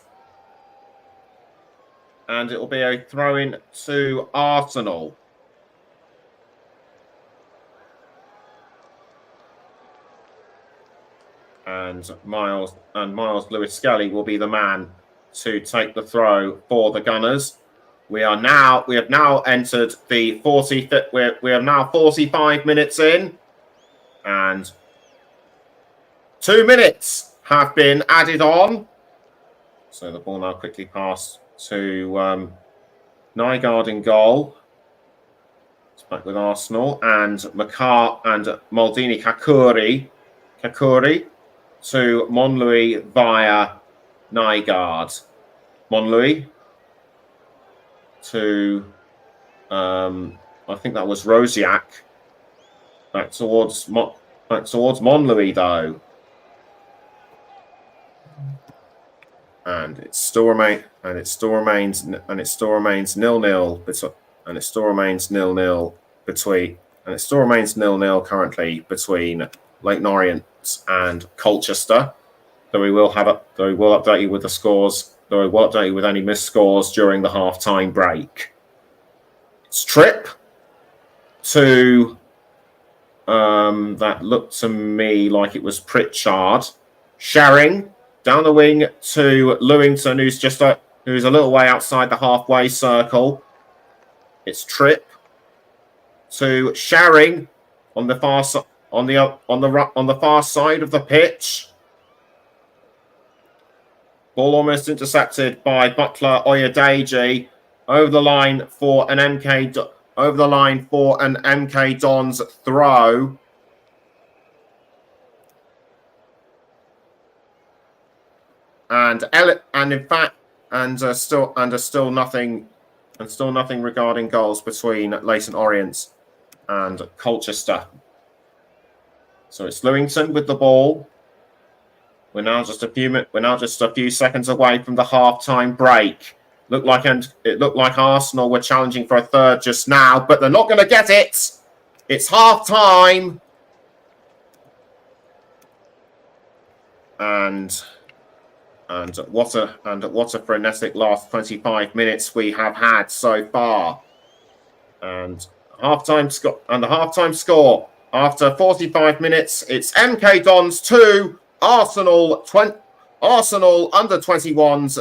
And it will be a throw-in to Arsenal. And Miles Lewis Skelly will be the man to take the throw for the Gunners. We have now entered the 45th. We are now 45 minutes in, and 2 minutes have been added on. So the ball now quickly passed to Nygaard in goal. It's back with Arsenal and Makar and Maldini Kakuri to Monlouis via Nygaard. Monlouis to I think that was Rosiak. Back towards Monlouis though. And it still remains 0-0 currently between Leyton Orient and Colchester. Though we will update you with the scores. Though we will update you with any missed scores during the half-time break. It's Tripp to that looked to me like it was Pritchard. Sharing down the wing to Lewington, who's a little way outside the halfway circle. It's Tripp to Sharing on the far on the far side of the pitch. Ball almost intercepted by Butler Oyedeji over the line for an MK Dons throw. Still nothing regarding goals between Leyton Orient and Colchester. So it's Lewington with the ball. We're now just a few seconds away from the half-time break. It looked like Arsenal were challenging for a third just now, but they're not going to get it. It's half-time. And what a frenetic last 25 minutes we have had so far. And the halftime score after 45 minutes, it's MK Dons 2, Arsenal under 21s.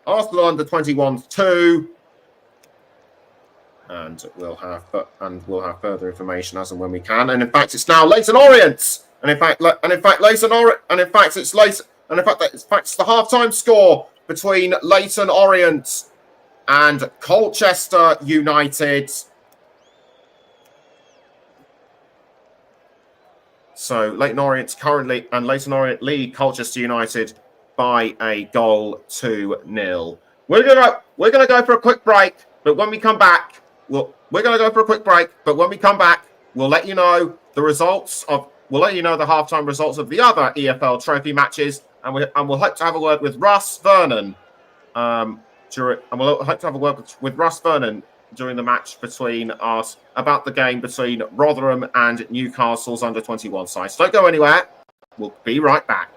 Arsenal under 21s 2. And we'll have further information as and when we can. And in fact, it's now Leyton Orient. And in fact, it's the halftime score between Leyton Orient and Colchester United. So Leyton Orient lead Colchester United by a goal to 0. We're gonna go for a quick break, but when we come back, we'll let you know the results of. We'll let you know the halftime results of the other EFL Trophy matches, and we'll hope to have a word with Russ Vernon. During the match between us about the game between Rotherham and Newcastle's under 21 sides. Don't go anywhere. We'll be right back.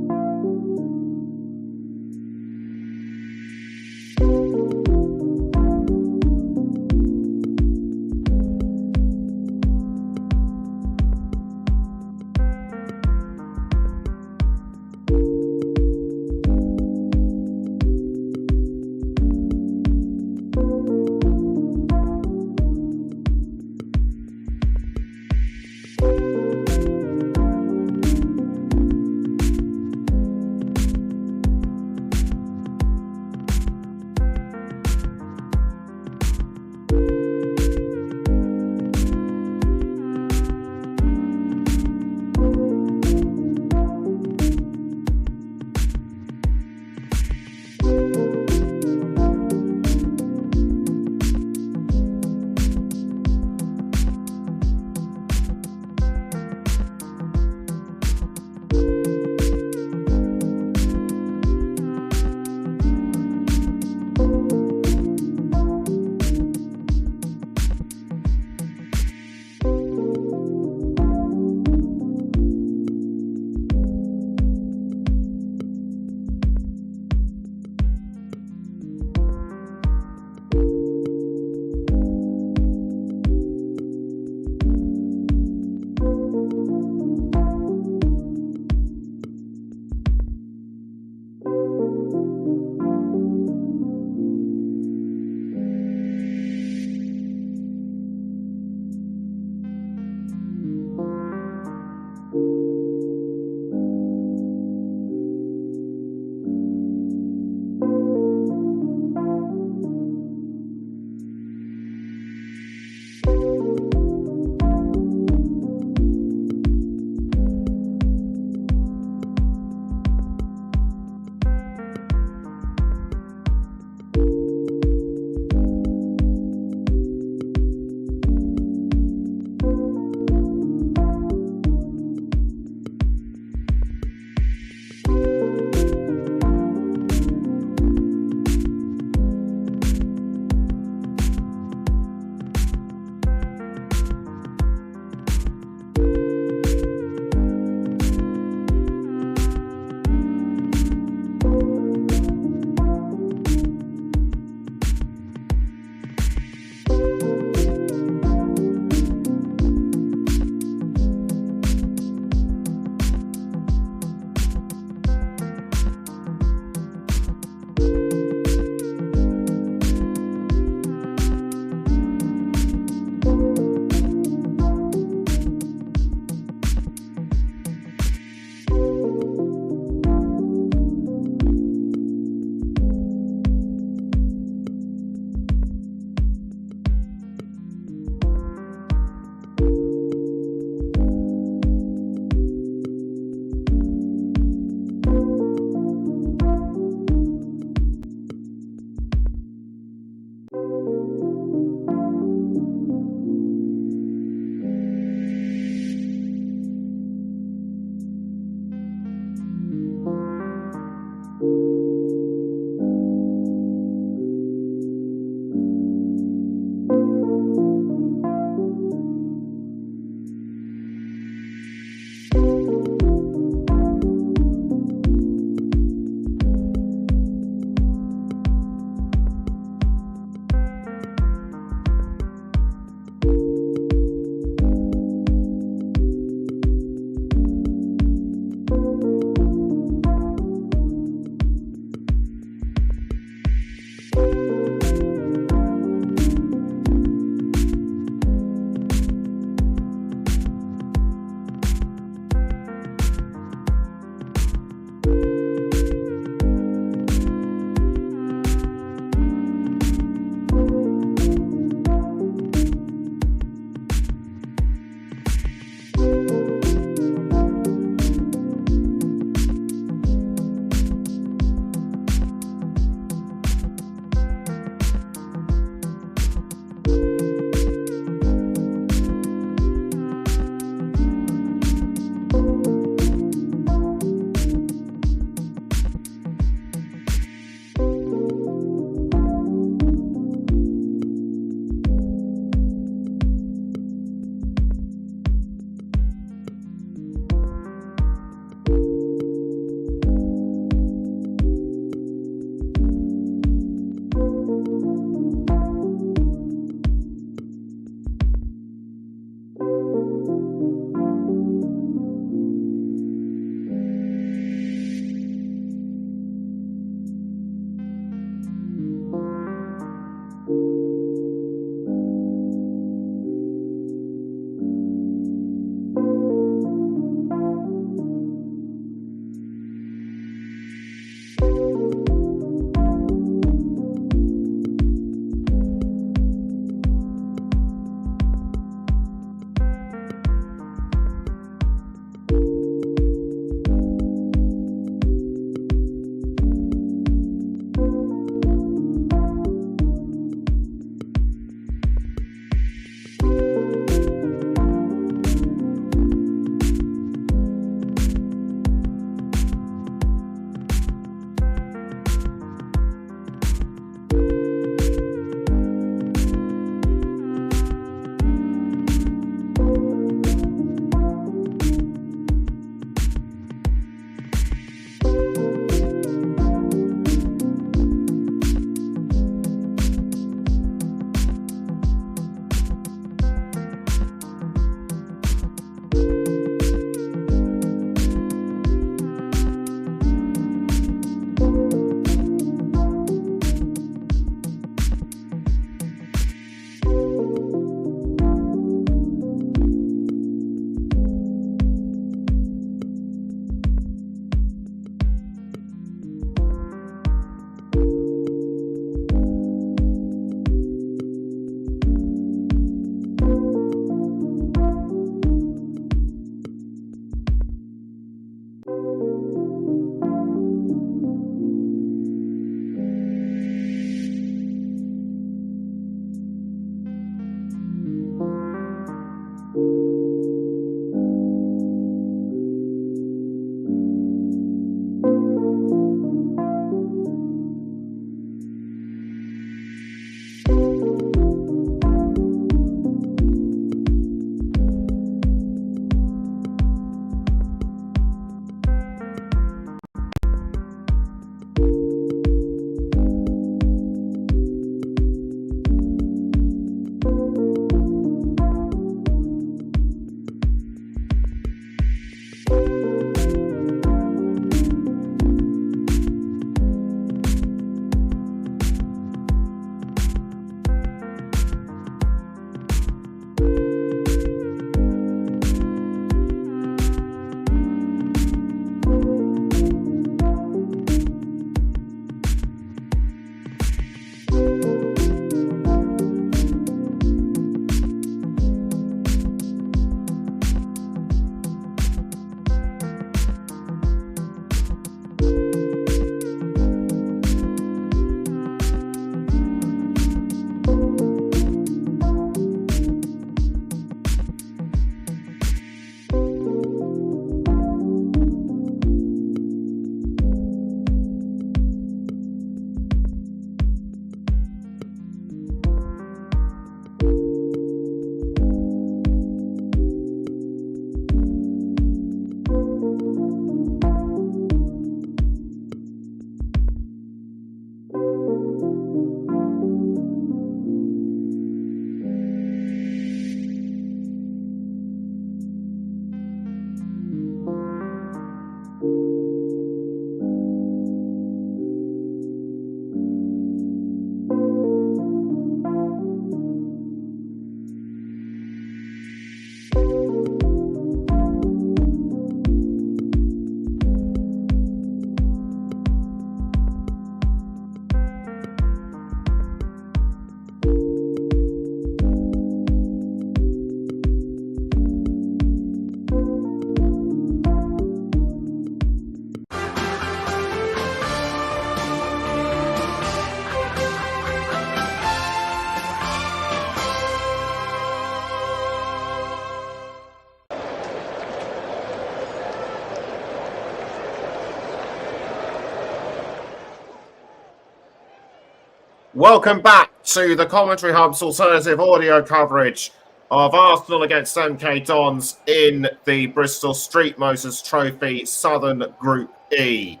Welcome back to the Commentary Hub's alternative audio coverage of Arsenal against MK Dons in the Bristol Street Motors Trophy Southern Group E.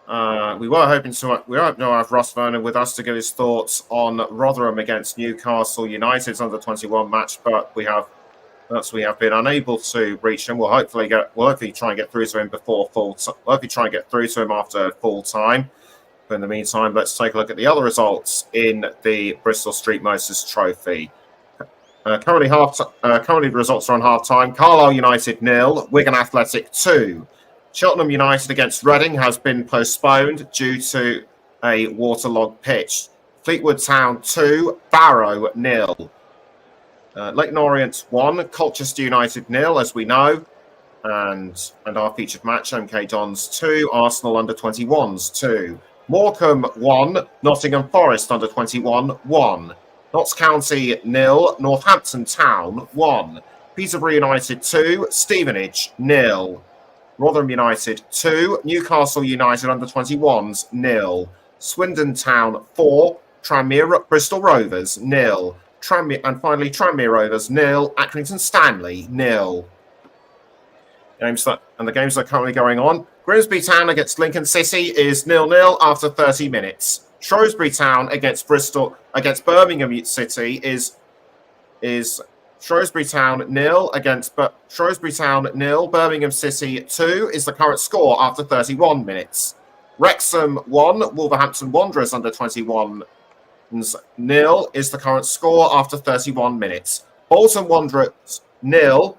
We were hoping to have Ross Vernon with us to give his thoughts on Rotherham against Newcastle United's under-21 match, but we have been unable to reach him. We'll hopefully try and get through to him before full time. We'll hopefully try and get through to him after full time. But in the meantime, let's take a look at the other results in the Bristol Street Motors Trophy. Currently, the results are on half-time. Carlisle United 0, Wigan Athletic 2. Cheltenham United against Reading has been postponed due to a waterlogged pitch. Fleetwood Town 2, Barrow 0. Leighton Orient 1, Colchester United 0, as we know. And our featured match, MK Dons 2, Arsenal under-21s 2. Morecambe 1, Nottingham Forest under-21 1. Notts County 0, Northampton Town 1. Peterborough United 2, Stevenage 0. Rotherham United 2, Newcastle United under-21s 0. Swindon Town 4, Tranmere Bristol Rovers 0. And finally Tranmere Rovers 0, Accrington Stanley 0. The games that are currently going on. Grimsby Town against Lincoln City is 0-0 after 30 minutes. Shrewsbury Town against Birmingham City is Shrewsbury Town 0 Shrewsbury Town 0, Birmingham City 2 is the current score after 31 minutes. Wrexham 1, Wolverhampton Wanderers under-21 0 is the current score after 31 minutes. Bolton Wanderers 0,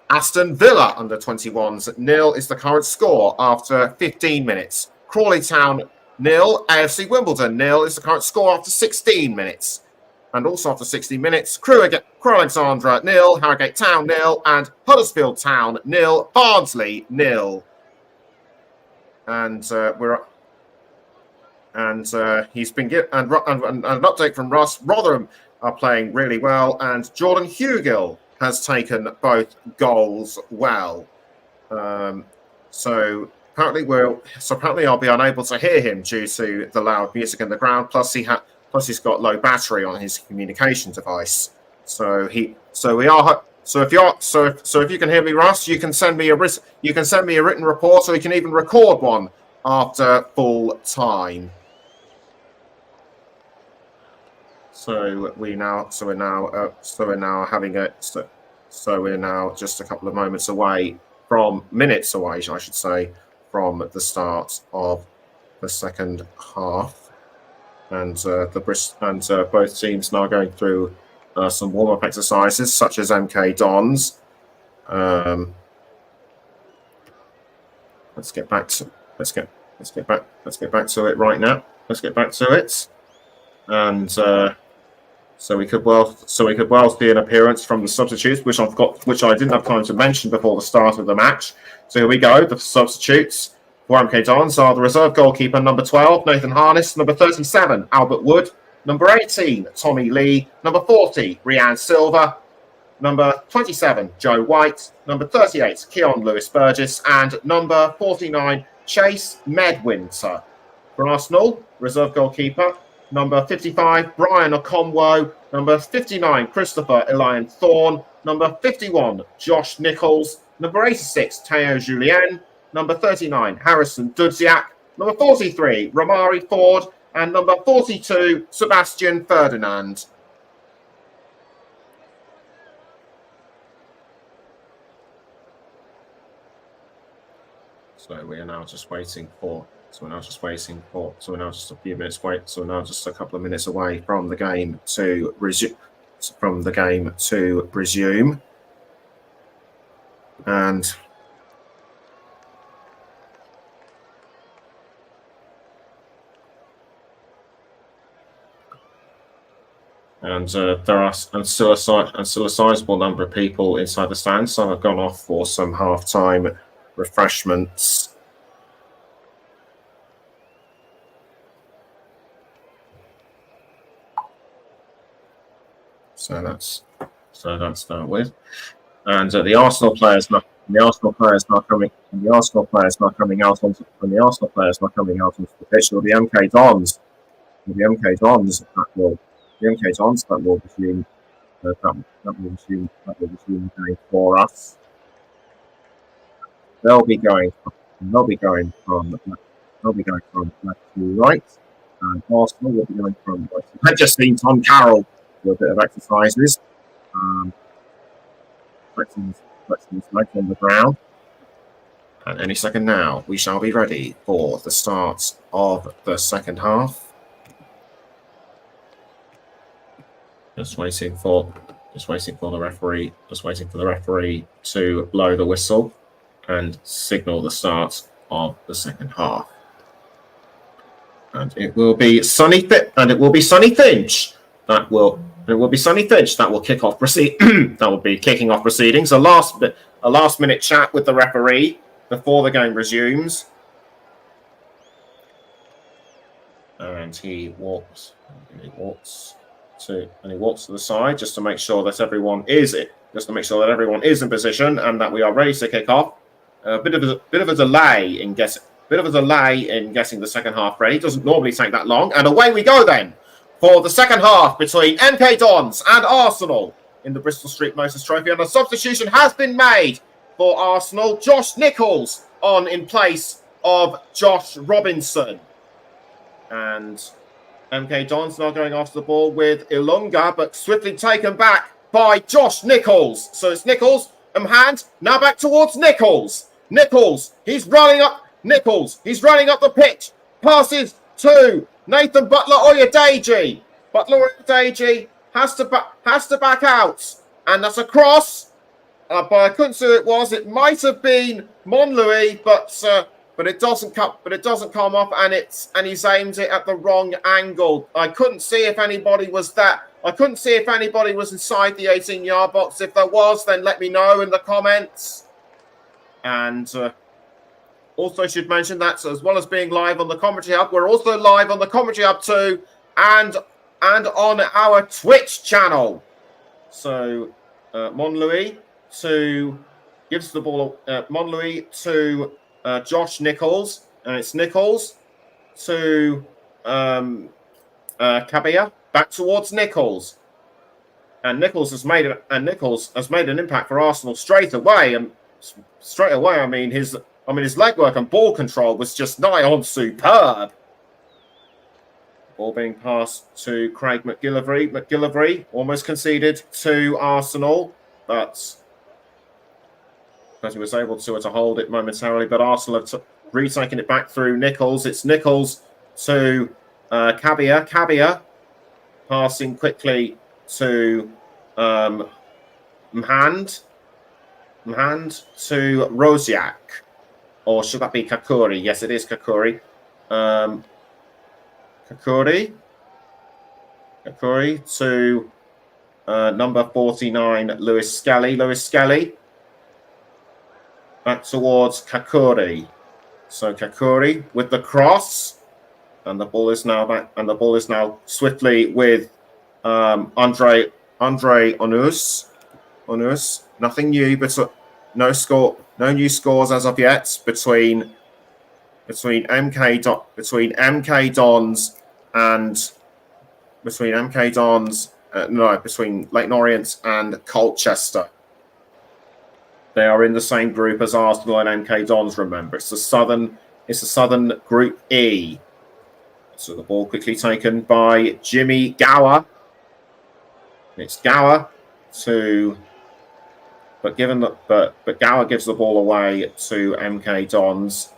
Aston Villa under-21s 0 is the current score after 15 minutes. Crawley Town 0, AFC Wimbledon 0 is the current score after 16 minutes. And also after 60 minutes, Crewe Alexandra 0, Harrogate Town 0, and Huddersfield Town 0, Barnsley 0. And he's been given an update from Ross. Rotherham are playing really well, and Jordan Hugill has taken both goals well. So apparently I'll be unable to hear him due to the loud music in the ground. Plus he's got low battery on his communication device. So if you can hear me, Russ, you can send me a written report, or you can even record one after full time. We're now just a couple of minutes away, I should say, from the start of the second half, and both teams now going through some warm-up exercises, such as MK Dons. Let's get back to it right now. Let's get back to it, and so we could well see an appearance from the substitutes, which I didn't have time to mention before the start of the match. So here we go. The substitutes for MK Dons are the reserve goalkeeper, number 12, Nathan Harness, number 37, Albert Wood, number 18, Tommy Lee, number 40, Rianne Silva, number 27, Joe White, number 38, Keon Lewis Burgess, and number 49, Chase Medwinter. For Arsenal, reserve goalkeeper, number 55, Brian Okonwo, number 59, Christopher Elian Thorne, number 51, Josh Nichols, number 86, Teo Julien, number 39, Harrison Dudziak, number 43, Romari Ford, and number 42, Sebastian Ferdinand. So we're now just a few minutes wait. So we're now just a couple of minutes away from the game to resume. And there are still a sizable number of people inside the stands. So I've gone off for some half-time refreshments. So that's dealt with, and the Arsenal players not coming out onto the pitch. Or the MK Dons the MK Dons that will resume that will resume going for us. They'll be going from left to right, and Arsenal will be going from right to left. I've just seen Tom Carroll do a bit of exercises, flexing his legs on the ground. And any second now, we shall be ready for the start of the second half. Just waiting for the referee to blow the whistle and signal the start of the second half. And it will be Sonny Finch that will kick off that will be kicking off proceedings. A last minute chat with the referee before the game resumes. And he walks to the side just to make sure that everyone is in position and that we are ready to kick off. A bit of a delay in getting the second half ready. It doesn't normally take that long. And away we go then for the second half between MK Dons and Arsenal in the Bristol Street Motors Trophy. And a substitution has been made for Arsenal. Josh Nichols on in place of Josh Robinson. And MK Dons now going after the ball with Ilunga, but swiftly taken back by Josh Nichols. So it's Nichols, hand, now back towards Nichols. He's running up the pitch. Passes to Nathan Butler-Oyedeji. Butler-Oyedeji has to back out. And that's a cross. But I couldn't see who it was. It might have been Monlouis, but it doesn't come off, and he's aimed it at the wrong angle. I couldn't see if anybody was inside the 18-yard box. If there was, then let me know in the comments. And also should mention that as well as being live on the Commentary Hub, we're also live on the Commentary Hub too, and on our Twitch channel. So Monlouis gives the ball. Monlouis to Josh Nichols, and it's Nichols to Cabia, back towards Nichols, and Nichols has made an impact for Arsenal straight away. And straight away, I mean his legwork and ball control was just nigh on superb. Ball being passed to Craig McGillivray. McGillivray almost conceded to Arsenal, but he was able to hold it momentarily. But Arsenal have retaken it back through Nichols. It's Nichols to Cabia. Cabia passing quickly to Mhand to Rosiak. Or should that be Kakuri? Yes, it is Kakuri. Kakuri to number 49, Lewis Skelly. Lewis Skelly back towards Kakuri. So Kakuri with the cross, and the ball is now back. And the ball is now swiftly with Andre Onus. Nothing new, but no new scores as of yet between MK Dons and between Leyton Orient and Colchester. They are in the same group as Arsenal and MK Dons. Remember, it's the Southern Group E. So the ball quickly taken by Jimmy Gower. It's Gower but Gower gives the ball away to MK Dons,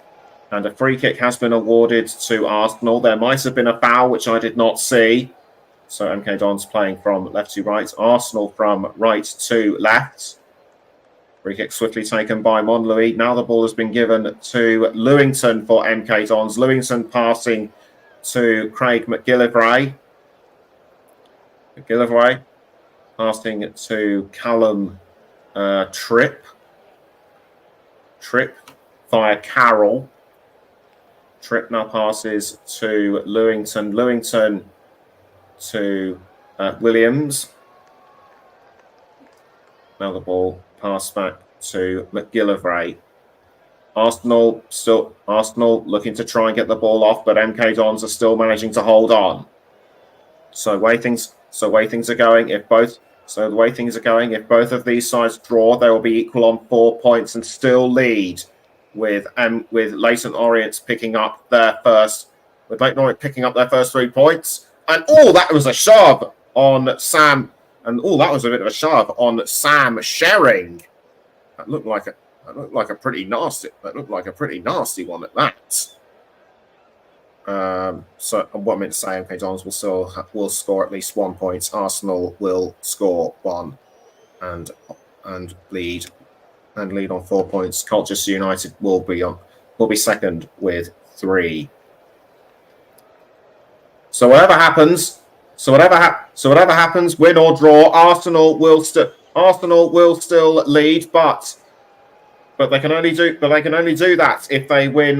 and a free kick has been awarded to Arsenal. There might have been a foul, which I did not see. So MK Dons playing from left to right, Arsenal from right to left. Free kick swiftly taken by Monlouis. Now the ball has been given to Lewington for MK Dons. Lewington passing to Craig McGillivray. McGillivray passing to Callum Tripp via Carroll. Tripp now passes to Lewington. Lewington to Williams. Now the ball passed back to McGillivray. Arsenal looking to try and get the ball off, but MK Dons are still managing to hold on. So the way things are going, if both of these sides draw, they will be equal on 4 points and still lead, with Leyton Orient picking up their first 3 points. And that was a shove on Sam, and that was a bit of a shove on Sam Sherring. That looked like a pretty nasty one at that. So what I meant to say, MK Dons will score at least 1 point. Arsenal will score 1 and lead on 4 points. Colchester United will be second with 3. So whatever happens, win or draw, Arsenal will still lead, but they can only do that if they win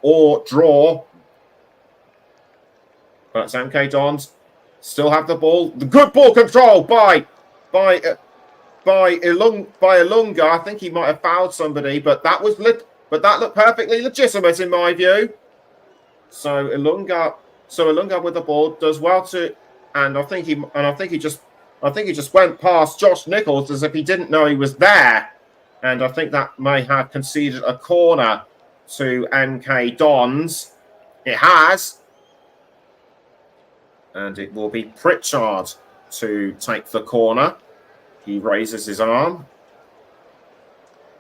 or draw. But MK Dons still have the ball. The good ball control by Ilunga. I think he might have fouled somebody, but that looked perfectly legitimate in my view. So Ilunga with the ball does well and I think he just went past Josh Nichols as if he didn't know he was there. And I think that may have conceded a corner to MK Dons. It has. And it will be Pritchard to take the corner. He raises his arm.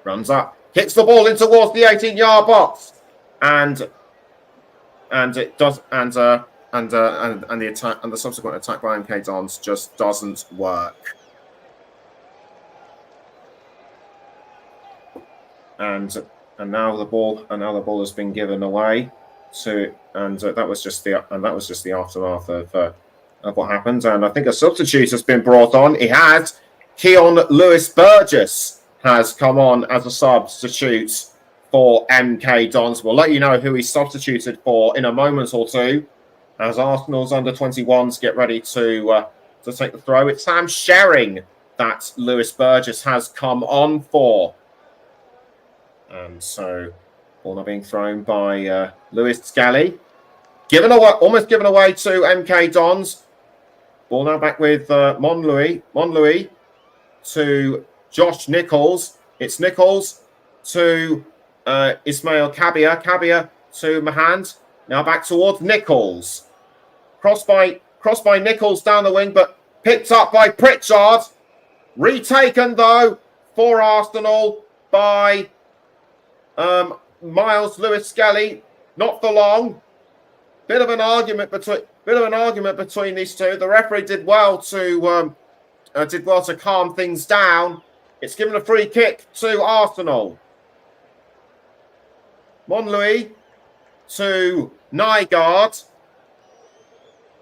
Runs up. Kicks the ball in towards the 18-yard box. And it does the attack and the subsequent attack by MK Dons just doesn't work. And now the ball has been given away that was just the aftermath of what happened. And I think a substitute has been brought on. It has. Keon Lewis Burgess has come on as a substitute for MK Dons. We'll let you know who he substituted for in a moment or two, as Arsenal's under-21s get ready to take the throw. It's Sam Sherring that Lewis Burgess has come on for. And so, ball now being thrown by Lewis Scully. Almost given away to MK Dons. Ball now back with Monlouis. Monlouis to Josh Nichols. It's Nichols to Ismail Kabia. Kabia to Mahand. Now back towards Nichols. Crossed by Nichols down the wing, but picked up by Pritchard. Retaken, though, for Arsenal by Miles Lewis Scully. Not for long. Bit of an argument between these two. The referee did well to calm things down. It's given a free kick to Arsenal. Monlouis to Nygaard.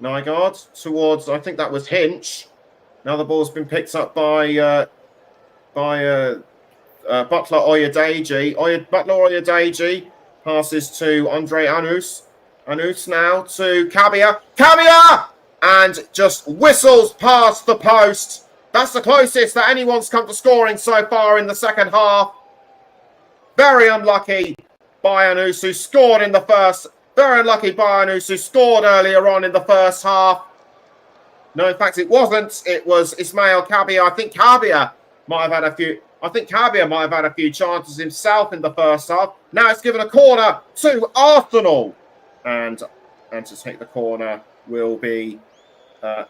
Nygaard towards, I think that was Hinch. Now the ball's been picked up by Butler Oyedeji. Butler Oyedeji passes to Andre Anus. Anus now to Kabia. Kabia! And just whistles past the post. That's the closest that anyone's come to scoring so far in the second half. Very unlucky by Anus, who scored in the first. Very unlucky by Anus, who scored earlier on in the first half. No, in fact, it wasn't. It was Ismail Kabia. I think Kabia might have had a few chances himself in the first half. Now it's given a corner to Arsenal. And to take the corner will be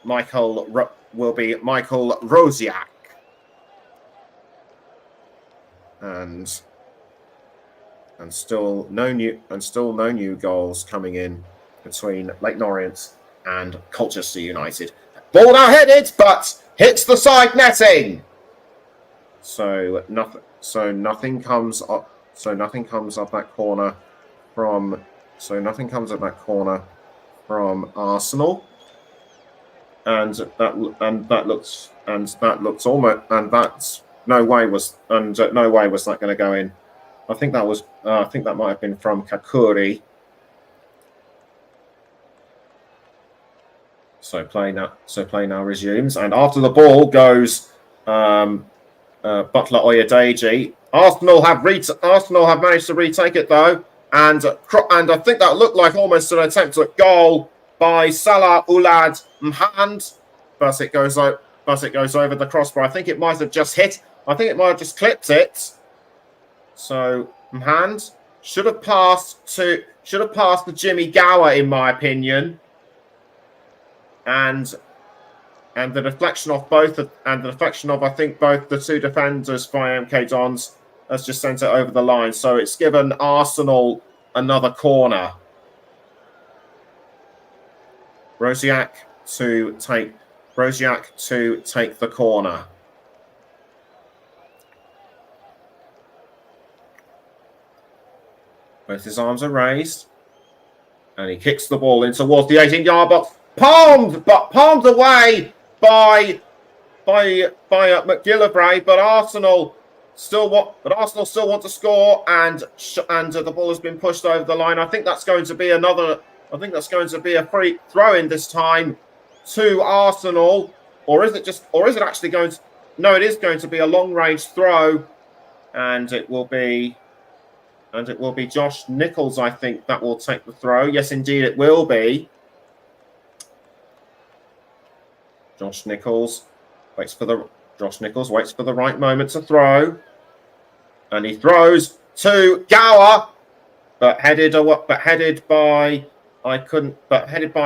Michael Rosiak. And still no new goals coming in between Leyton Orient and Colchester United. Ball now headed, but hits the side netting. So nothing comes up that corner from Arsenal. That's no way was that going to go in. I think that might have been from Kakuri. So play now resumes, and after the ball goes Butler Oyedeji. Arsenal have managed to retake it though, and I think that looked like almost an attempt at goal by Salah Oulad Mhand, but it goes over the crossbar. I think it might have just hit. I think it might have just clipped it. So Mhand should have passed to Jimmy Gower, in my opinion, and the deflection of I think both the two defenders by MK Dons has just sent it over the line. So it's given Arsenal another corner. Rosiak to take the corner. Both his arms are raised, and he kicks the ball in towards the 18-yard box. Palmed away by McGillivray, but Arsenal still want to score, and the ball has been pushed over the line. I think that's going to be a free throw in this time to Arsenal, or is it actually going to? No, it is going to be a long-range throw, and it will be Josh Nichols, I think, that will take the throw. Yes, indeed, it will be. Josh Nichols waits for the right moment to throw, and he throws to Gower, but headed by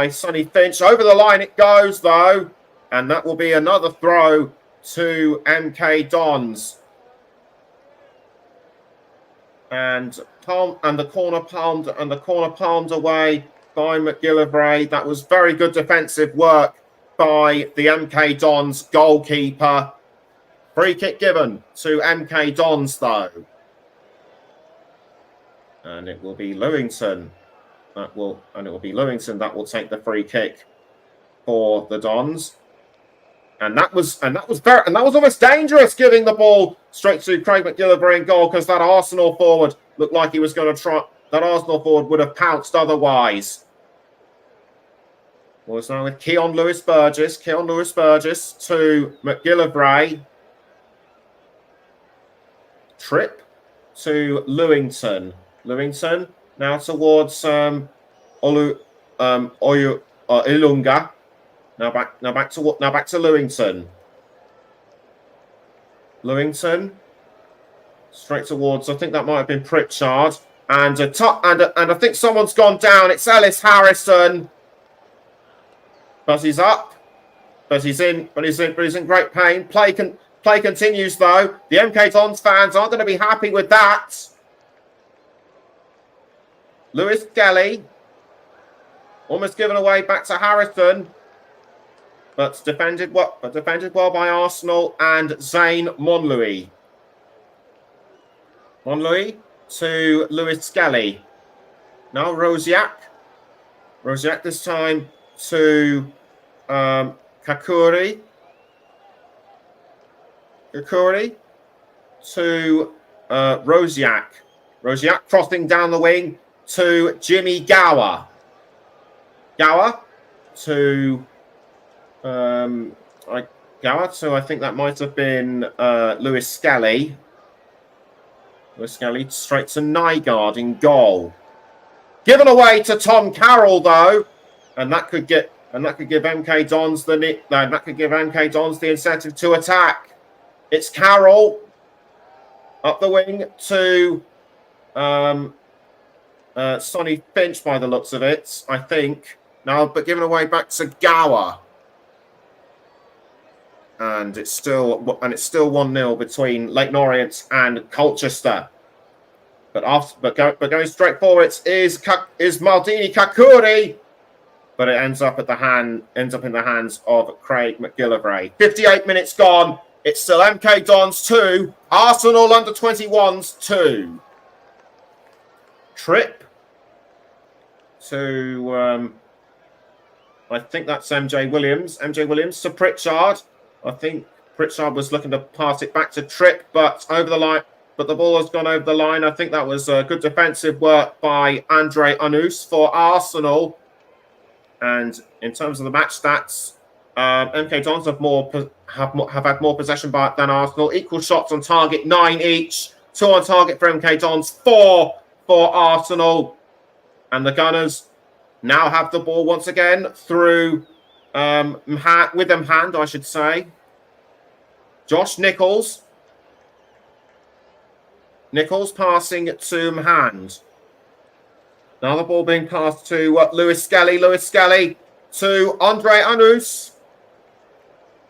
Sonny Finch. Over the line it goes though, and that will be another throw to MK Dons. And the corner palmed away by McGillivray. That was very good defensive work by the MK Dons goalkeeper. Free kick given to MK Dons though, and it will be Lewington that will take the free kick for the Dons. And that was almost dangerous, giving the ball straight to Craig McGillivray in goal, because that Arsenal forward looked like he was going to try. That Arsenal forward would have pounced otherwise. Well, it's now with Keon Lewis Burgess to McGillivray. Trip to Lewington. Lewington now towards Ilunga. Now back to Lewington. Lewington straight towards. I think that might have been Pritchard, and I think someone's gone down. It's Ellis Harrison, but he's up. But he's in great pain. Play continues though. The MK Dons fans aren't going to be happy with that. Lewis Kelly almost given away back to Harrison. But defended well by Arsenal and Zane Monlouis. Monlouis to Lewis Skelly. Now Rosiak. Rosiak this time to Kakuri. Kakuri to Rosiak. Rosiak crossing down the wing to Jimmy Gower. Gower to I think that might have been Lewis Skelly. Lewis Skelly straight to Nygaard in goal. Given away to Tom Carroll though, and that could give MK Dons the incentive to attack. It's Carroll up the wing to Sonny Finch by the looks of it, I think. Now, but given away back to Gower. And it's still 1-0 between Leyton Orient and Colchester. But going straight forward is Maldini Kakuri, but it ends up in the hands of Craig McGillivray. 58 minutes gone. It's still MK Dons 2, Arsenal under-21s 2. Trip to I think that's MJ Williams. MJ Williams to Pritchard. I think Pritchard was looking to pass it back to Tripp, but over the line. But the ball has gone over the line. I think that was good defensive work by Andre Anus for Arsenal. And in terms of the match stats, MK Dons have had more possession than Arsenal. Equal shots on target, 9 each. 2 on target for MK Dons, 4 for Arsenal. And the Gunners now have the ball once again through with them hand, I should say. Josh Nichols. Nichols passing to hand. Now the ball being passed to Lewis Skelly. Lewis Skelly to Andre Anus.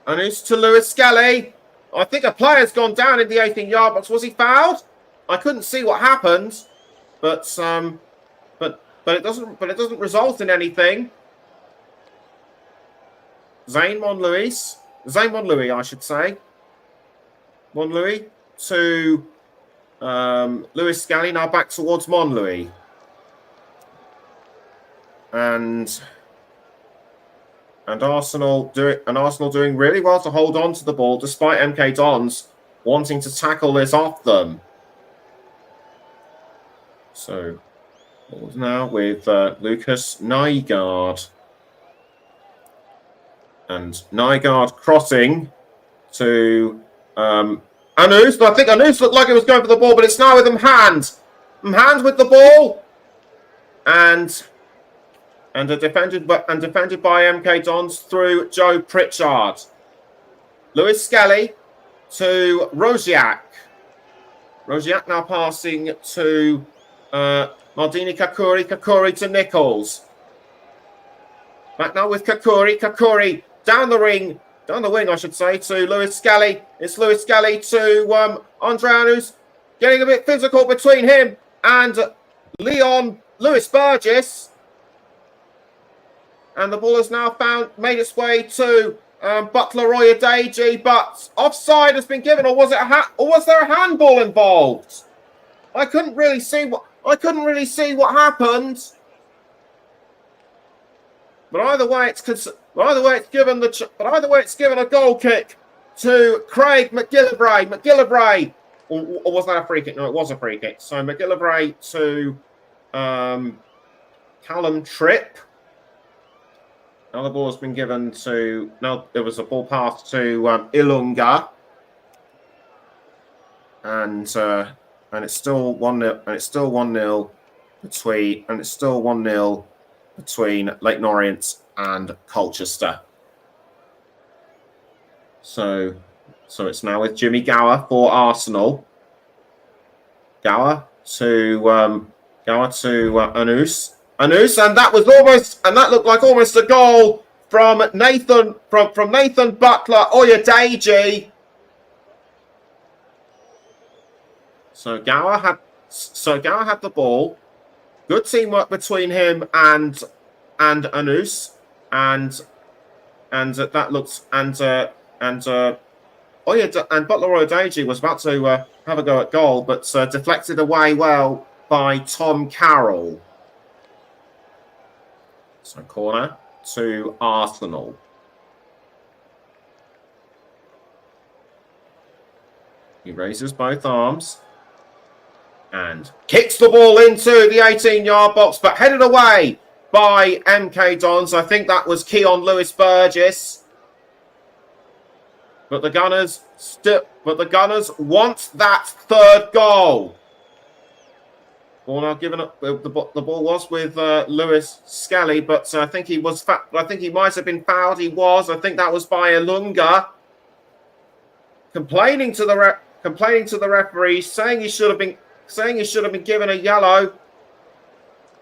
Anus to Lewis Skelly. I think a player's gone down in the 18-yard box. Was he fouled? I couldn't see what happened, but it doesn't result in anything. Zane Monlouis, I should say. Monlouis to Lewis Skelly. Now back towards Monlouis. And Arsenal doing really well to hold on to the ball despite MK Dons wanting to tackle this off them. So now with Lucas Nygaard. And Nygaard crossing to Anus. I think Anus looked like it was going for the ball, but it's now with Mhand. Mhand with the ball. And defended by MK Dons through Joe Pritchard. Lewis Skelly to Rosiak. Rosiak now passing to Maldini Kakuri. Kakuri to Nichols. Back now with Kakuri. Kakuri down the wing, I should say, to Lewis Skelly. It's Lewis Skelly to Andre Anus. Getting a bit physical between him and Lewis Burgess. And the ball has now made its way to Butler Oyedeji, but offside has been given, or was there a handball involved? I couldn't really see what happened. But either way, it's given a goal kick to Craig McGillivray. McGillivray, or was that a free kick? No, it was a free kick. So McGillivray to Callum Tripp. Now the ball has been given to. Now there was a ball pass to Ilunga, and it's still 1-0. And it's still 1-0 between Leyton Orient and Colchester. So it's now with Jimmy Gower for Arsenal. Gower to Anus. Anus, and that looked like almost a goal from Nathan Butler Oyedeji. So Gower had the ball. Good teamwork between him and Anus, and that looks and Butler Oyedeji was about to have a go at goal, but deflected away well by Tom Carroll. So corner to Arsenal. He raises both arms and kicks the ball into the 18-yard box, but headed away by MK Dons. I think that was Keon Lewis Burgess. But the Gunners want that third goal. Ball now given up. The ball was with Lewis Skelly, but I think he might have been fouled. He was. I think that was by Ilunga. Complaining to the referee, saying he should have been given a yellow.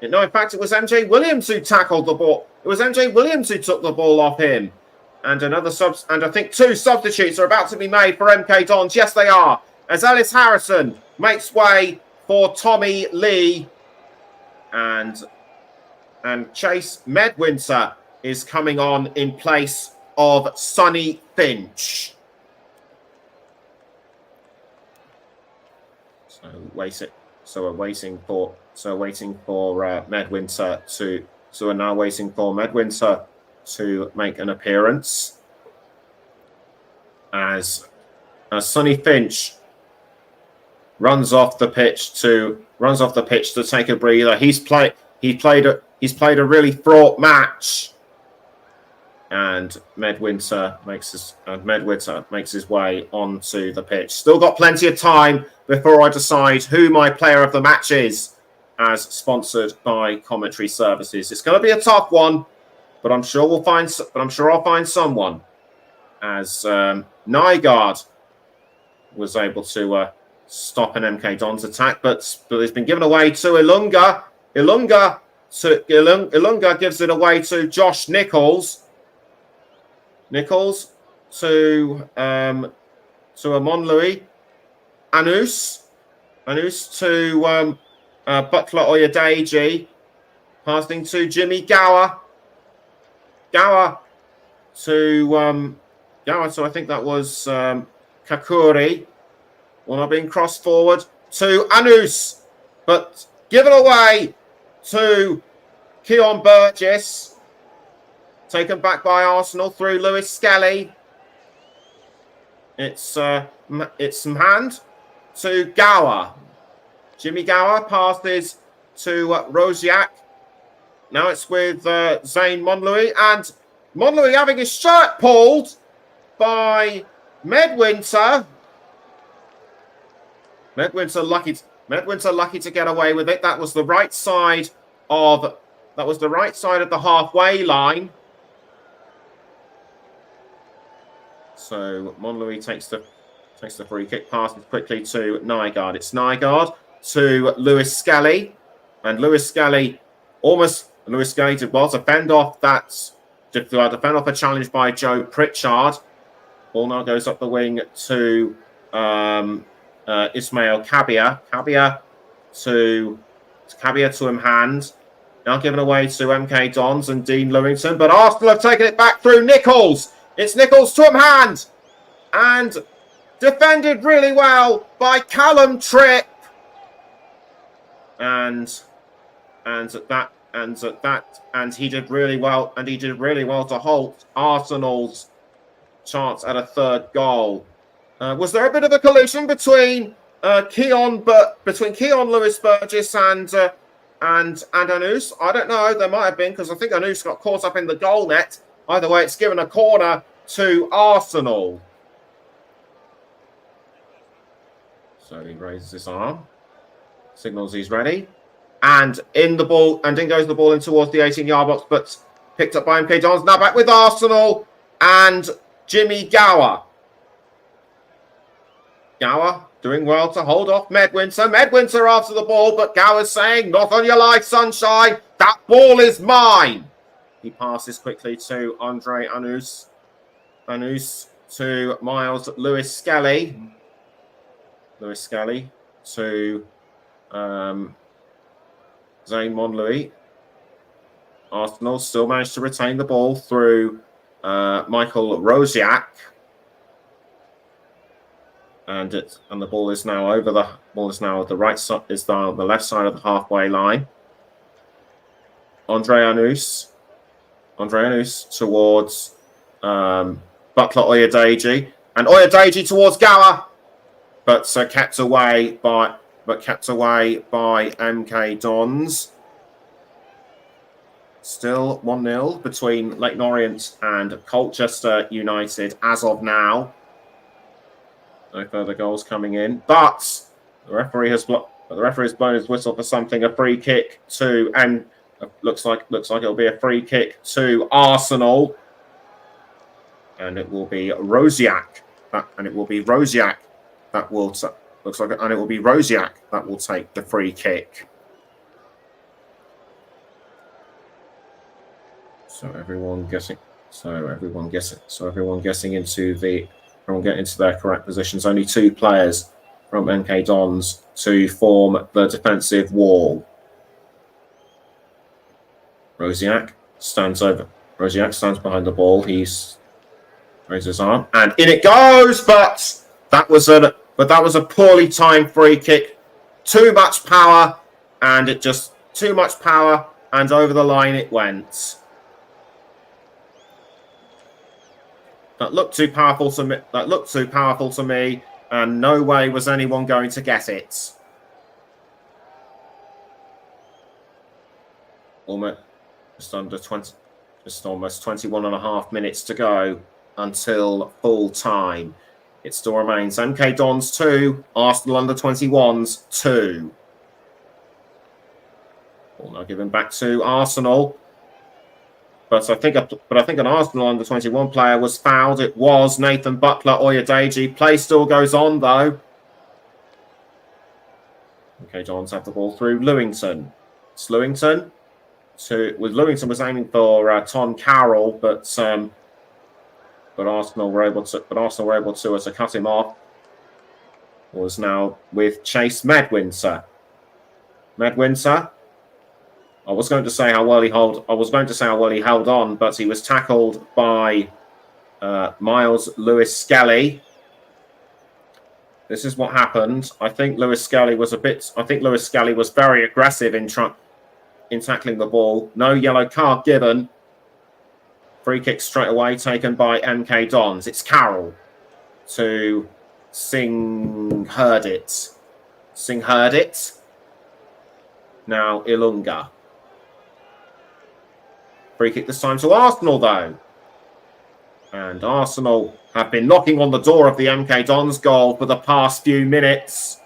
No, in fact, it was MJ Williams who tackled the ball. It was MJ Williams who took the ball off him. And I think two substitutes are about to be made for MK Dons. Yes, they are. As Ellis Harrison makes way for Tommy Lee, and Chase Medwinter is coming on in place of Sonny Finch. So we're waiting for Medwinter to. So we're now waiting for Medwinter to make an appearance as Sonny Finch runs off the pitch to take a breather. He's played a really fraught match, and Medwinter makes his way onto the pitch. Still got plenty of time before I decide who my player of the match is, as sponsored by Commentary Services. It's going to be a tough one, but I'm sure we'll find. But I'm sure I'll find someone. As Nygaard was able to stop an MK Dons attack, but it's been given away to Ilunga. Ilunga gives it away to Josh Nichols. Nichols to Amonlui. Anus to Butler Oyedeji. Passing to Jimmy Gower. Gower to I think that was Kakuri. Well, not being crossed forward to Anus, but given away to Keon Burgess. Taken back by Arsenal through Lewis Skelly. It's some hand to Gower. Jimmy Gower passes to Rosiak. Now it's with Zane Monlui, and Monlui having his shirt pulled by Medwinter. Medwinter lucky to get away with it. That was the right side of the halfway line. So Monlui takes the free kick, passes quickly to Nygaard. It's Nygaard to Lewis Skelly, and Lewis Skelly did well to fend off a challenge by Joe Pritchard. Ball now goes up the wing to Ismail Kabia. Kabia to him hand. Now given away to MK Dons and Dean Lewington, but Arsenal have taken it back through Nichols. It's Nichols to him hand, and defended really well by Callum Tripp. And he did really well. And he did really well to halt Arsenal's chance at a third goal. Was there a bit of a collision between Keon Lewis Burgess and Anus? I don't know. There might have been, because I think Anus got caught up in the goal net. Either way, it's given a corner to Arsenal. So he raises his arm, signals he's ready, and in goes the ball in towards the 18-yard box, but picked up by MK Dons. Now back with Arsenal and Jimmy Gower. Gower doing well to hold off Medwinter. Medwinter after the ball, but Gower's saying, "Not on your life, sunshine. That ball is mine." He passes quickly to Andre Anus. Anus to Miles Lewis Skelly. Lewis Skelly to Zane Monlui. Arsenal still managed to retain the ball through Michael Rosiak. And the ball is now at the right side, is on the left side of the halfway line. Andre Anus towards Butler Oyedeji, and Oyedeji towards Gower, but kept away by MK Dons. Still 1-0 between Leyton Orient and Colchester United as of now. No further goals coming in, but the referee has blown his whistle for something. A free kick to, and looks like it'll be a free kick to Arsenal, and it will be Rosiak. It will be Rosiak that will take the free kick. So everyone get into their correct positions. Only two players from MK Dons to form the defensive wall. Rosiak stands behind the ball. He's raised his arm, and in it goes. But that was a poorly timed free kick. Too much power, and over the line it went. That looked too powerful to me. And no way was anyone going to get it. Almost 21 and a half minutes to go until full time. It still remains MK Dons 2, Arsenal under 21s 2. Ball now given back to Arsenal. But I think an Arsenal under-21 player was fouled. It was Nathan Butler Oyedeji. Play still goes on though. Okay, Johns have the ball through Lewington. It's Lewington. Lewington was aiming for Tom Carroll, but Arsenal were able to cut him off. Was now with Chase Medwinter. I was going to say how well he held on, but he was tackled by Miles Lewis Skelly. This is what happened. I think Lewis Skelly was very aggressive in tackling the ball. No yellow card given. Free kick straight away taken by MK Dons. It's Carroll to Singh Herdit. Now Ilunga. Free kick this time to Arsenal though. And Arsenal have been knocking on the door of the MK Dons goal for the past few minutes.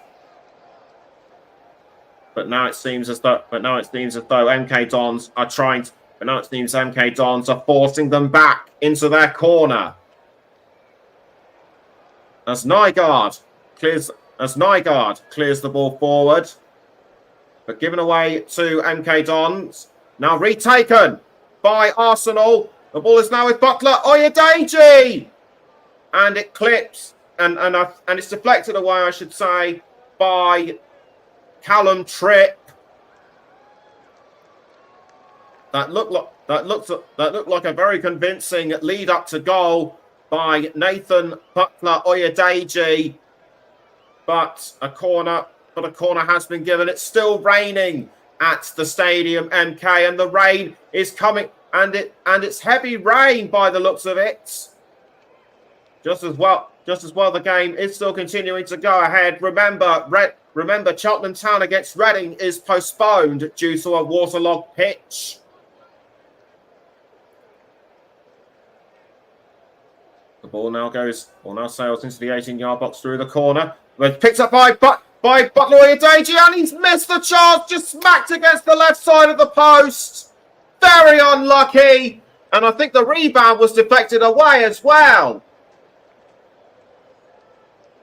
But now it seems as though MK Dons are MK Dons are forcing them back into their corner. As Nygaard clears the ball forward. But given away to MK Dons. Now retaken by Arsenal. The ball is now with Butler Oyedeji. And it clips and it's deflected away, I should say, by Callum Tripp. That looked like a very convincing lead up to goal by Nathan Butler Oyedeji. But a corner has been given. It's still raining at the stadium, MK, and the rain is coming, and it's heavy rain by the looks of it. Just as well, the game is still continuing to go ahead. Remember, Cheltenham Town against Reading is postponed due to a waterlogged pitch. The ball now sails into the 18-yard box through the corner. But picked up by Butler Oyedeji, and he's missed the chance, just smacked against the left side of the post. Very unlucky. And I think the rebound was deflected away as well.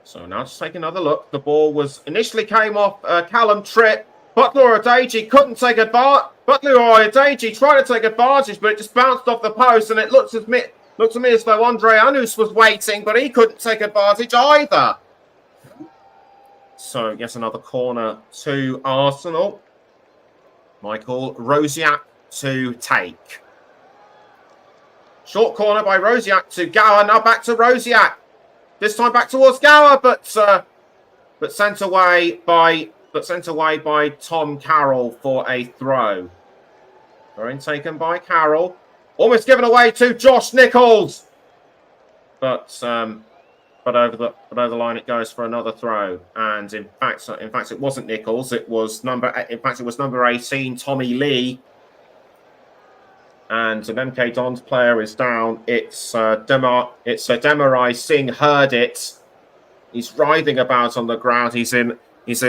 So now just take another look. The ball initially came off Callum Tripp. Butler Oyedeji couldn't take advantage. Butler Oyedeji tried to take advantage, but it just bounced off the post, and it looked to me as though Andre Anus was waiting, but he couldn't take advantage either. So, yes, another corner to Arsenal. Michael Rosiak to take. Short corner by Rosiak to Gower. Now back to Rosiak. This time back towards Gower, but sent away by Tom Carroll for a throw. Throw-in taken by Carroll. Almost given away to Josh Nichols. But over the line it goes for another throw. And in fact it wasn't Nichols. It was number 18, Tommy Lee. And an MK Dons player is down. It's Demarai Singh Herdit. He's writhing about on the ground. He's in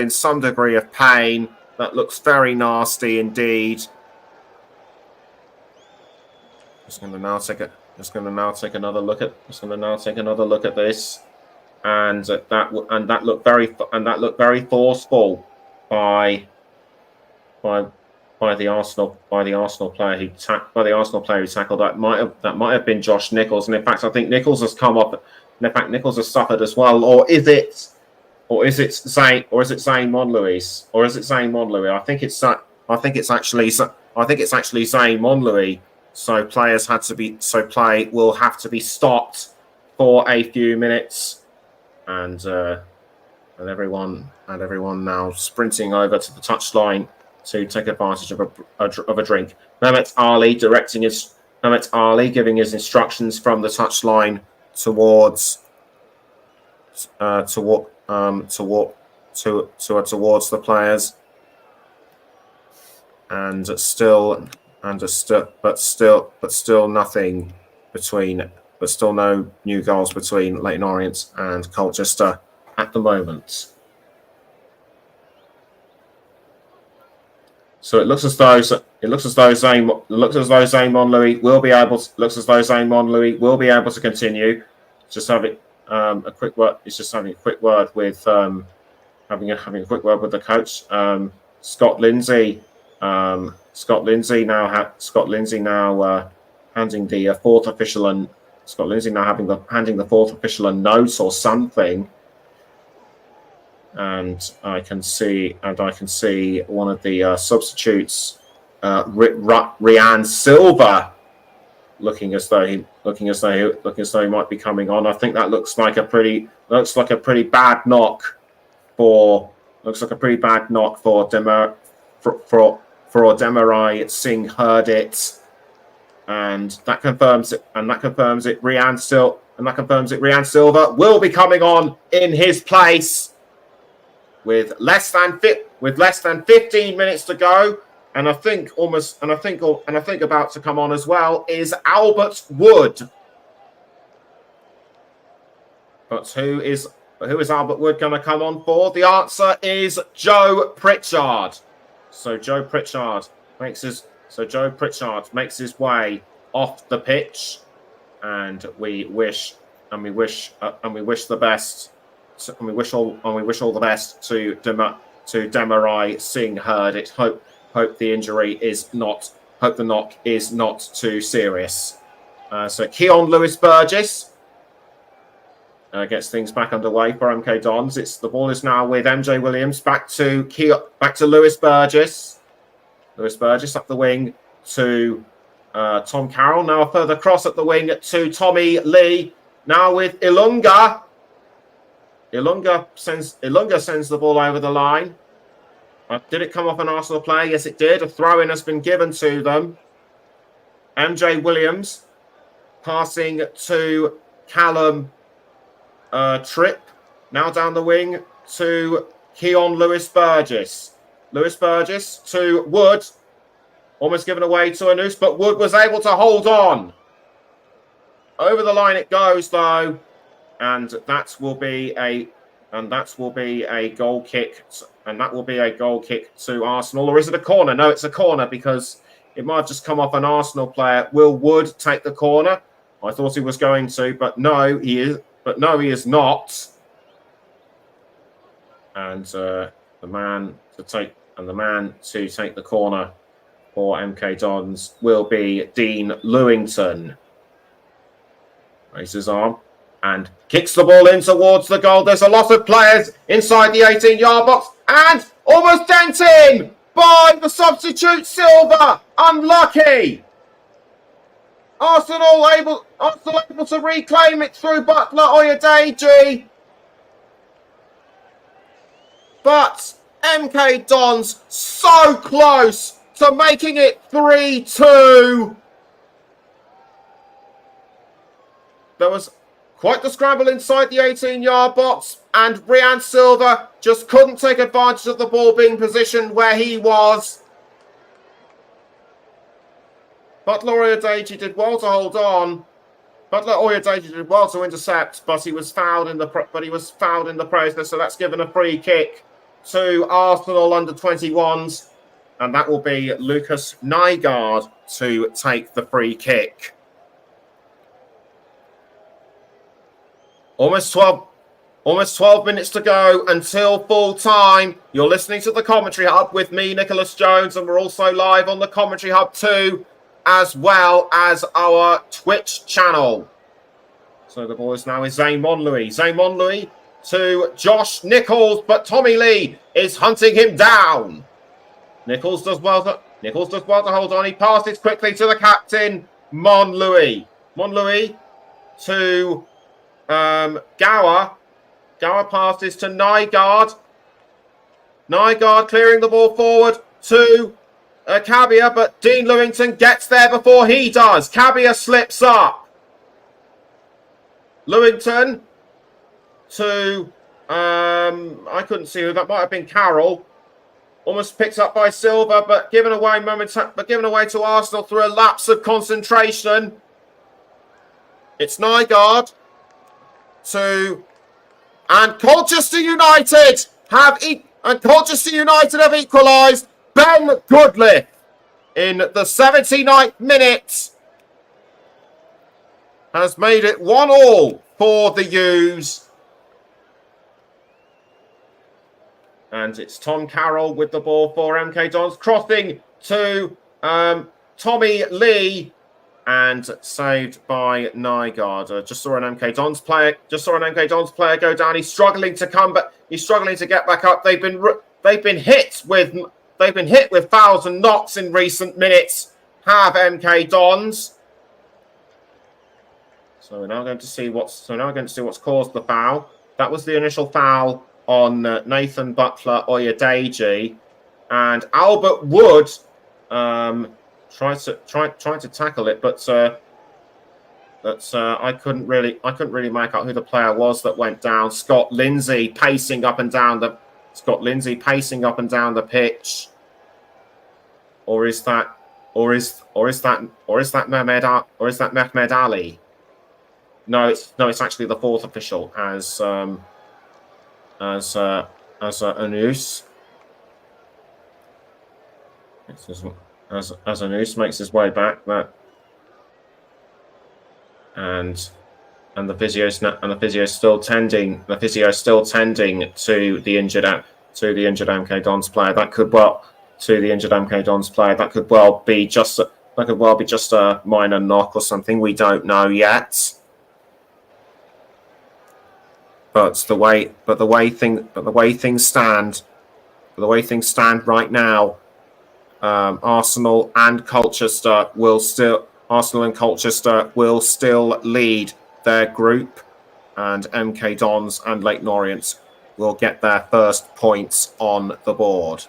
some degree of pain. That looks very nasty indeed. Just going to now take another look at this, and that looked very forceful by the Arsenal player who tackled. That might have been Josh Nichols, and in fact I think Nichols has come up. And in fact Nichols has suffered as well, or is it Zane Monlouis? I think it's actually Zane Monlouis. So play will have to be stopped for a few minutes, and everyone now sprinting over to the touchline to take advantage of a drink. Mehmet Ali giving his instructions from the touchline towards the players, but still no new goals between Leyton Orient and Colchester at the moment. So it looks as though Zane Monlouis will be able to continue. Just having a quick word. It's just having a quick word with having a quick word with the coach, Scott Lindsay. Scott Lindsay now handing the fourth official and Scott Lindsay now handing the fourth official a note or something. And I can see one of the substitutes, Rian Silva, looking as though he might be coming on. I think that looks like a pretty bad knock for Demarai Singh heard it, and that confirms it. Rian Silva will be coming on in his place with less than 15 minutes to go, and I think about to come on as well is Albert Wood. But who is Albert Wood going to come on for? The answer is Joe Pritchard. So Joe Pritchard makes his way off the pitch, and we wish the best. And we wish all the best to Demarai Singh heard it. Hope the knock is not too serious. So Keon Lewis Burgess gets things back underway for MK Dons. The ball is now with MJ Williams back to Lewis Burgess. Lewis Burgess up the wing to Tom Carroll. Now a further cross up the wing to Tommy Lee. Now with Ilunga. Ilunga sends the ball over the line. Did it come off an Arsenal player? Yes, it did. A throw-in has been given to them. MJ Williams passing to Callum Tripp. Now down the wing to Keon Lewis Burgess. Lewis Burgess to Wood. Almost given away to Anus, but Wood was able to hold on. Over the line it goes, though. And that will be a goal kick. And that will be a goal kick to Arsenal. Or is it a corner? No, it's a corner because it might have just come off an Arsenal player. Will Wood take the corner? I thought he was going to, but no, he is. But no, he is not. And the man to take the corner for MK Dons will be Dean Lewington. Raises his arm and kicks the ball in towards the goal. There's a lot of players inside the 18-yard box and almost dented by the substitute Silva. Unlucky. Arsenal able to reclaim it through Butler Oyedeji. But MK Dons so close to making it 3-2. There was quite the scramble inside the 18-yard box, and Rian Silva just couldn't take advantage of the ball being positioned where he was. Butler Oyedeji did well to hold on. Butler Oyedeji did well to intercept, but he was fouled in the process. So that's given a free kick to Arsenal under-21s, and that will be Lucas Nygaard to take the free kick. Almost 12 minutes to go until full time. You're listening to the Commentary Hub with me, Nicholas Jones, and we're also live on the Commentary Hub too, as well as our Twitch channel. So the ball is now with Zane Monlouis. Zane Monlouis to Josh Nichols, but Tommy Lee is hunting him down. Nichols does well to hold on. He passes quickly to the captain, Monlouis. Monlouis to Gower. Gower passes to Nygaard. Nygaard clearing the ball forward to Cabia, but Dean Lewington gets there before he does. Cabia slips up. Lewington to I couldn't see who that might have been. Carroll almost picked up by Silva, but given away to Arsenal through a lapse of concentration. It's Nygaard and Colchester United have equalised. Ben Goodliffe in the 79th minute has made it 1-1 for the U's. And it's Tom Carroll with the ball for MK Dons, crossing to Tommy Lee, and saved by Nygaard. Just saw an MK Dons player go down. He's struggling to come back. He's struggling to get back up. They've been hit with fouls and knocks in recent minutes. Have MK Dons. So we're now going to see what's caused the foul. That was the initial foul on Nathan Butler Oyedeji, and Albert Wood tried to tackle it, but I couldn't really make out who the player was that went down. Scott Lindsay pacing up and down the pitch, or is that Mehmed Ali? No, it's actually the fourth official as Anus. As Anus makes his way back, and the physio's still tending to the injured MK Dons player. That could well be just a minor knock or something. We don't know yet. But the way things stand right now, Arsenal and Colchester will still lead their group, and MK Dons and Leyton Orient will get their first points on the board.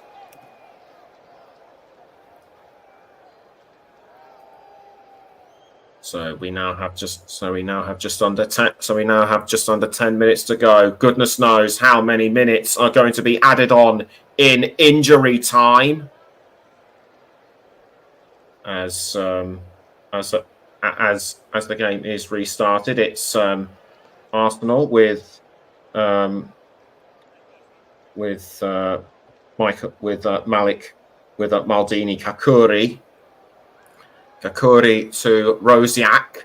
So we now have just under 10 minutes to go. Goodness knows how many minutes are going to be added on in injury time as the game is restarted. It's Arsenal with Malik with Maldini Kakuri to Rosiak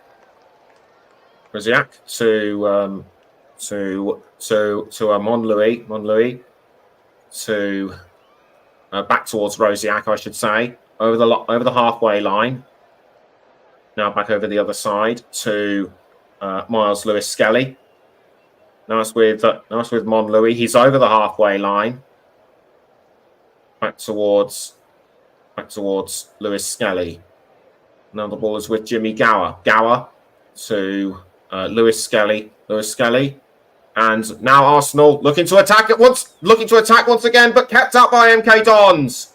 to Monlouis to back towards Rosiak, I should say, over the halfway line. Now back over the other side to Miles Lewis Skelly. Now it's with Monlouis. He's over the halfway line. Back towards Lewis Skelly. Now the ball is with Jimmy Gower. Gower to Lewis Skelly. And now Arsenal looking to attack once again, but kept out by MK Dons.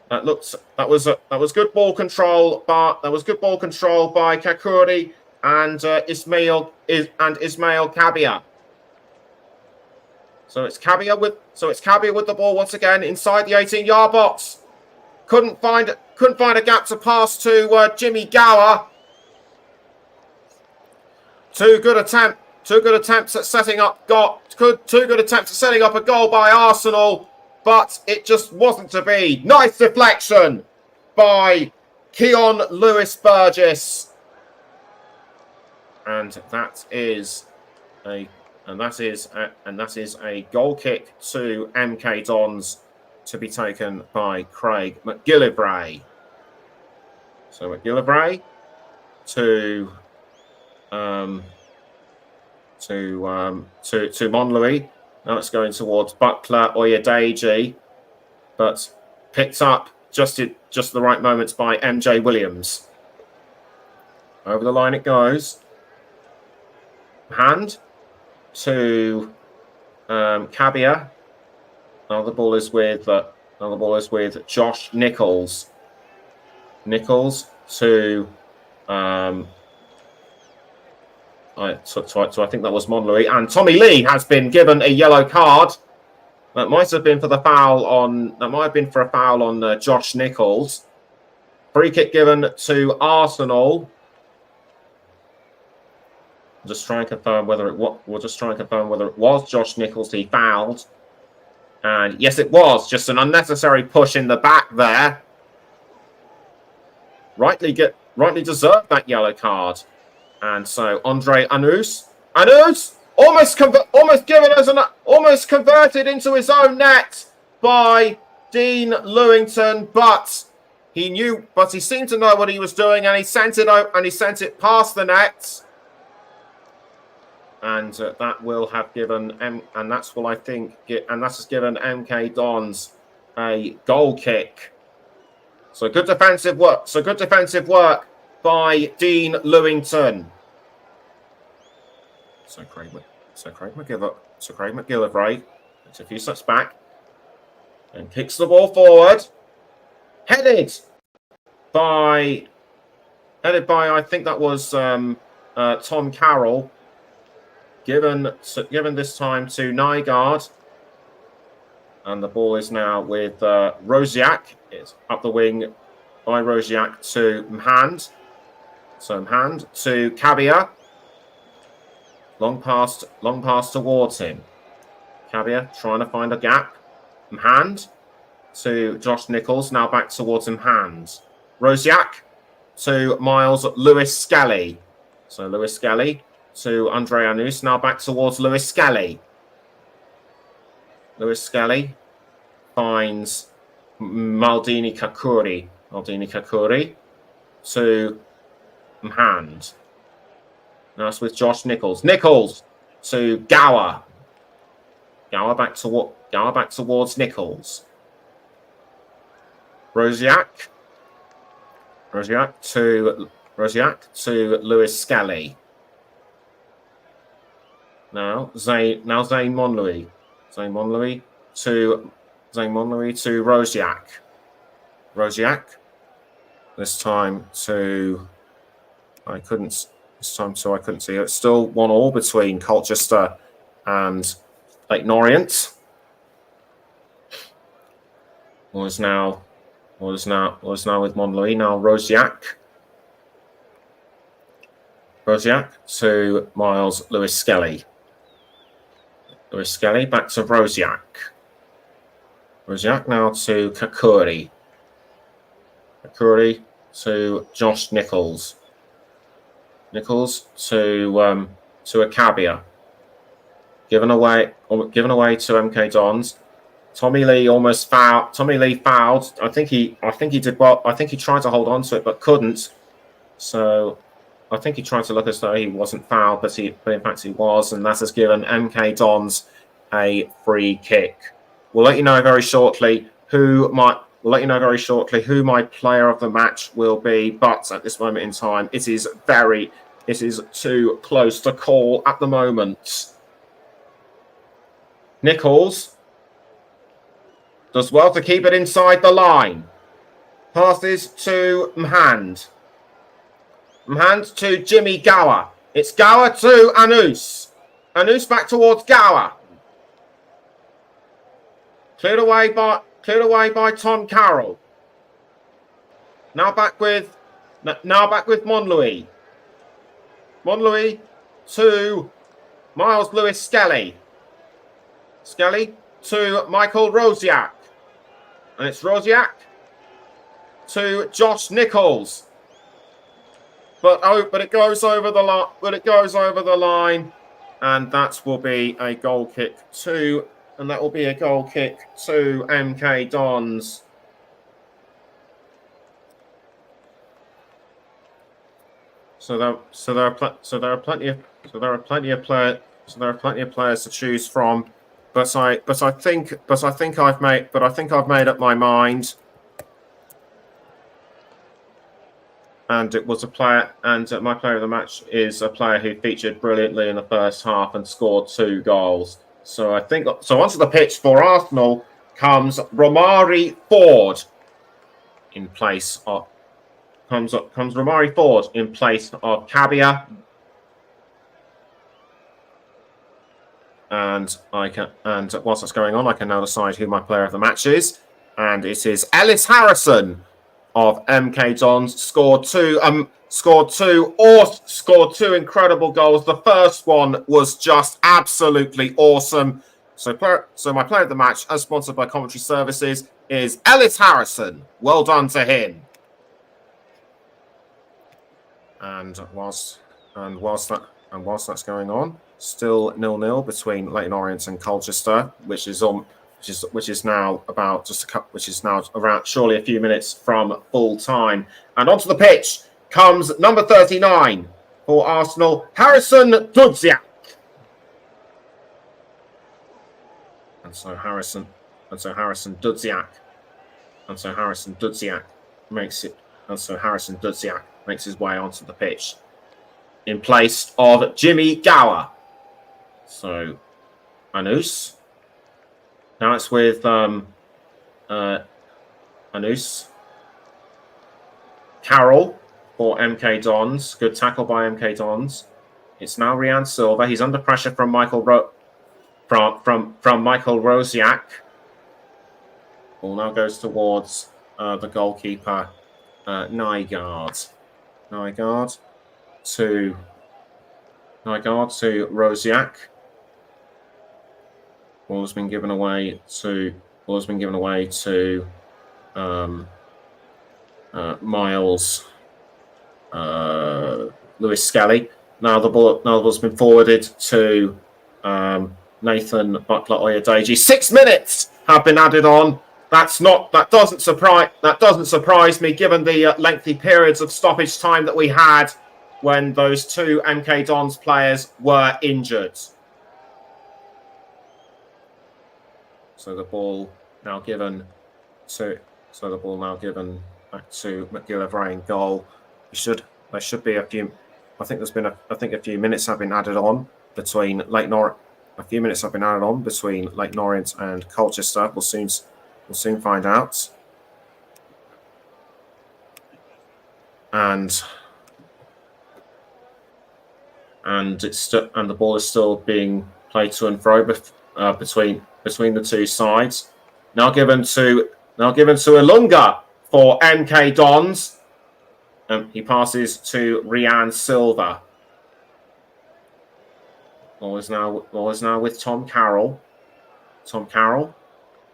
That was good ball control, but that was good ball control by Kakuri and Ismail Kabia. So it's Kabia with the ball once again inside the 18-yard box. Couldn't find a gap to pass to Jimmy Gower. Two good attempts at setting up a goal by Arsenal, but it just wasn't to be. Nice deflection by Keon Lewis Burgess, and that is a goal kick to MK Dons, to be taken by Craig McGillivray. So McGillivray to Monlouis. Now it's going towards Butler Oyedeji, but picked up just the right moments by MJ Williams. Over the line it goes. Hand to Kabia. Now the ball is with Josh Nichols. Nichols to I think that was Monlouis, and Tommy Lee has been given a yellow card. That might have been for a foul on Josh Nichols. Free kick given to Arsenal. We'll just try and confirm whether it was Josh Nichols he fouled. And yes, it was just an unnecessary push in the back there. Rightly deserved that yellow card. And so Andre Anus almost converted into his own net by Dean Lewington, but he seemed to know what he was doing, and he sent it out, and he sent it past the net. And that will have given and that's what I think, and that has given MK Dons a goal kick. So good defensive work. By Dean Lewington. So Craig McGillivray takes a few steps back and kicks the ball forward. Headed by I think that was Tom Carroll. Given this time to Nygaard. And the ball is now with Rosiak. It's up the wing by Rosiak to Mhand. So Mhand to Kabia. Long pass towards him. Kabia trying to find a gap. Mhand to Josh Nichols. Now back towards Mhand. Rosiak to Miles Lewis Skelly. So Lewis Skelly to Andre Anus. Now back towards Lewis Skelly. Lewis Skelly finds Maldini Kakuri. To Mhand. Now it's with Josh Nichols. Nichols to Gower. Gower back towards Nichols. Rosiak to Lewis Skelly. Now Zane Monlui. Zane Monlui to Rosiak. This time I couldn't see it. It's still 1-1 between Colchester and Leyton Orient. Was now with Monlui. Now Rosiak to Miles Lewis Skelly. Lewis Skelly back to Rosiak. Rosiak now to Kakuri. Kakuri to Josh Nichols. Nichols to Akabia. Given away to MK Dons. Tommy Lee fouled. I think he did well. I think he tried to hold on to it but couldn't. So I think he tried to look as though he wasn't fouled, but in fact he was, and that has given MK Dons a free kick. We'll let you know very shortly who my player of the match will be, but at this moment in time, it is too close to call at the moment. Nichols does well to keep it inside the line. Passes to Mhand. Mhand to Jimmy Gower. It's Gower to Anus. Anus back towards Gower. Cleared away by Tom Carroll. Now back with Monlui. Monlui to Miles Lewis Skelly. Skelly to Michael Rosiak. And it's Rosiak to Josh Nichols. But it goes over the line. And that will be a goal kick to MK Dons. So there are plenty of players to choose from, but I think I've made up my mind. And it was a player, and my player of the match is a player who featured brilliantly in the first half and scored 2 goals. So onto the pitch for Arsenal comes Romari Ford in place of Kabia. And whilst that's going on, I can now decide who my player of the match is, and it is Ellis Harrison of MK Dons. Scored two incredible goals. The first one was just absolutely awesome. So my player of the match, as sponsored by Commentary Services, is Ellis Harrison. Well done to him. And whilst that's going on, still 0-0 between Leyton Orient and Colchester, which is now around surely a few minutes from full time. And onto the pitch comes number 39 for Arsenal, Harrison Dudziak. And so Harrison Dudziak makes his way onto the pitch in place of Jimmy Gower. So Anus. Now it's with Anus. Carroll for MK Dons. Good tackle by MK Dons. It's now Rian Silva. He's under pressure from Michael Rosiak. Ball now goes towards the goalkeeper, Nygaard. Nygaard to Rosiak. Ball has been given away to Miles Lewis Skelly. Now the ball's been forwarded to Nathan Butler Oyedeji. 6 minutes have been added on. That doesn't surprise me, given the lengthy periods of stoppage time that we had when those two MK Dons players were injured. So the ball now given back to McGillivray in goal. There should be a few. I think a few minutes have been added on between Leyton Orient. A few minutes have been added on between Leyton Orient and Colchester. We'll soon find out. And the ball is still being played to and fro between the two sides. Now given to Ilunga for MK Dons. He passes to Rian Silva. Ball is now with Tom Carroll. Tom Carroll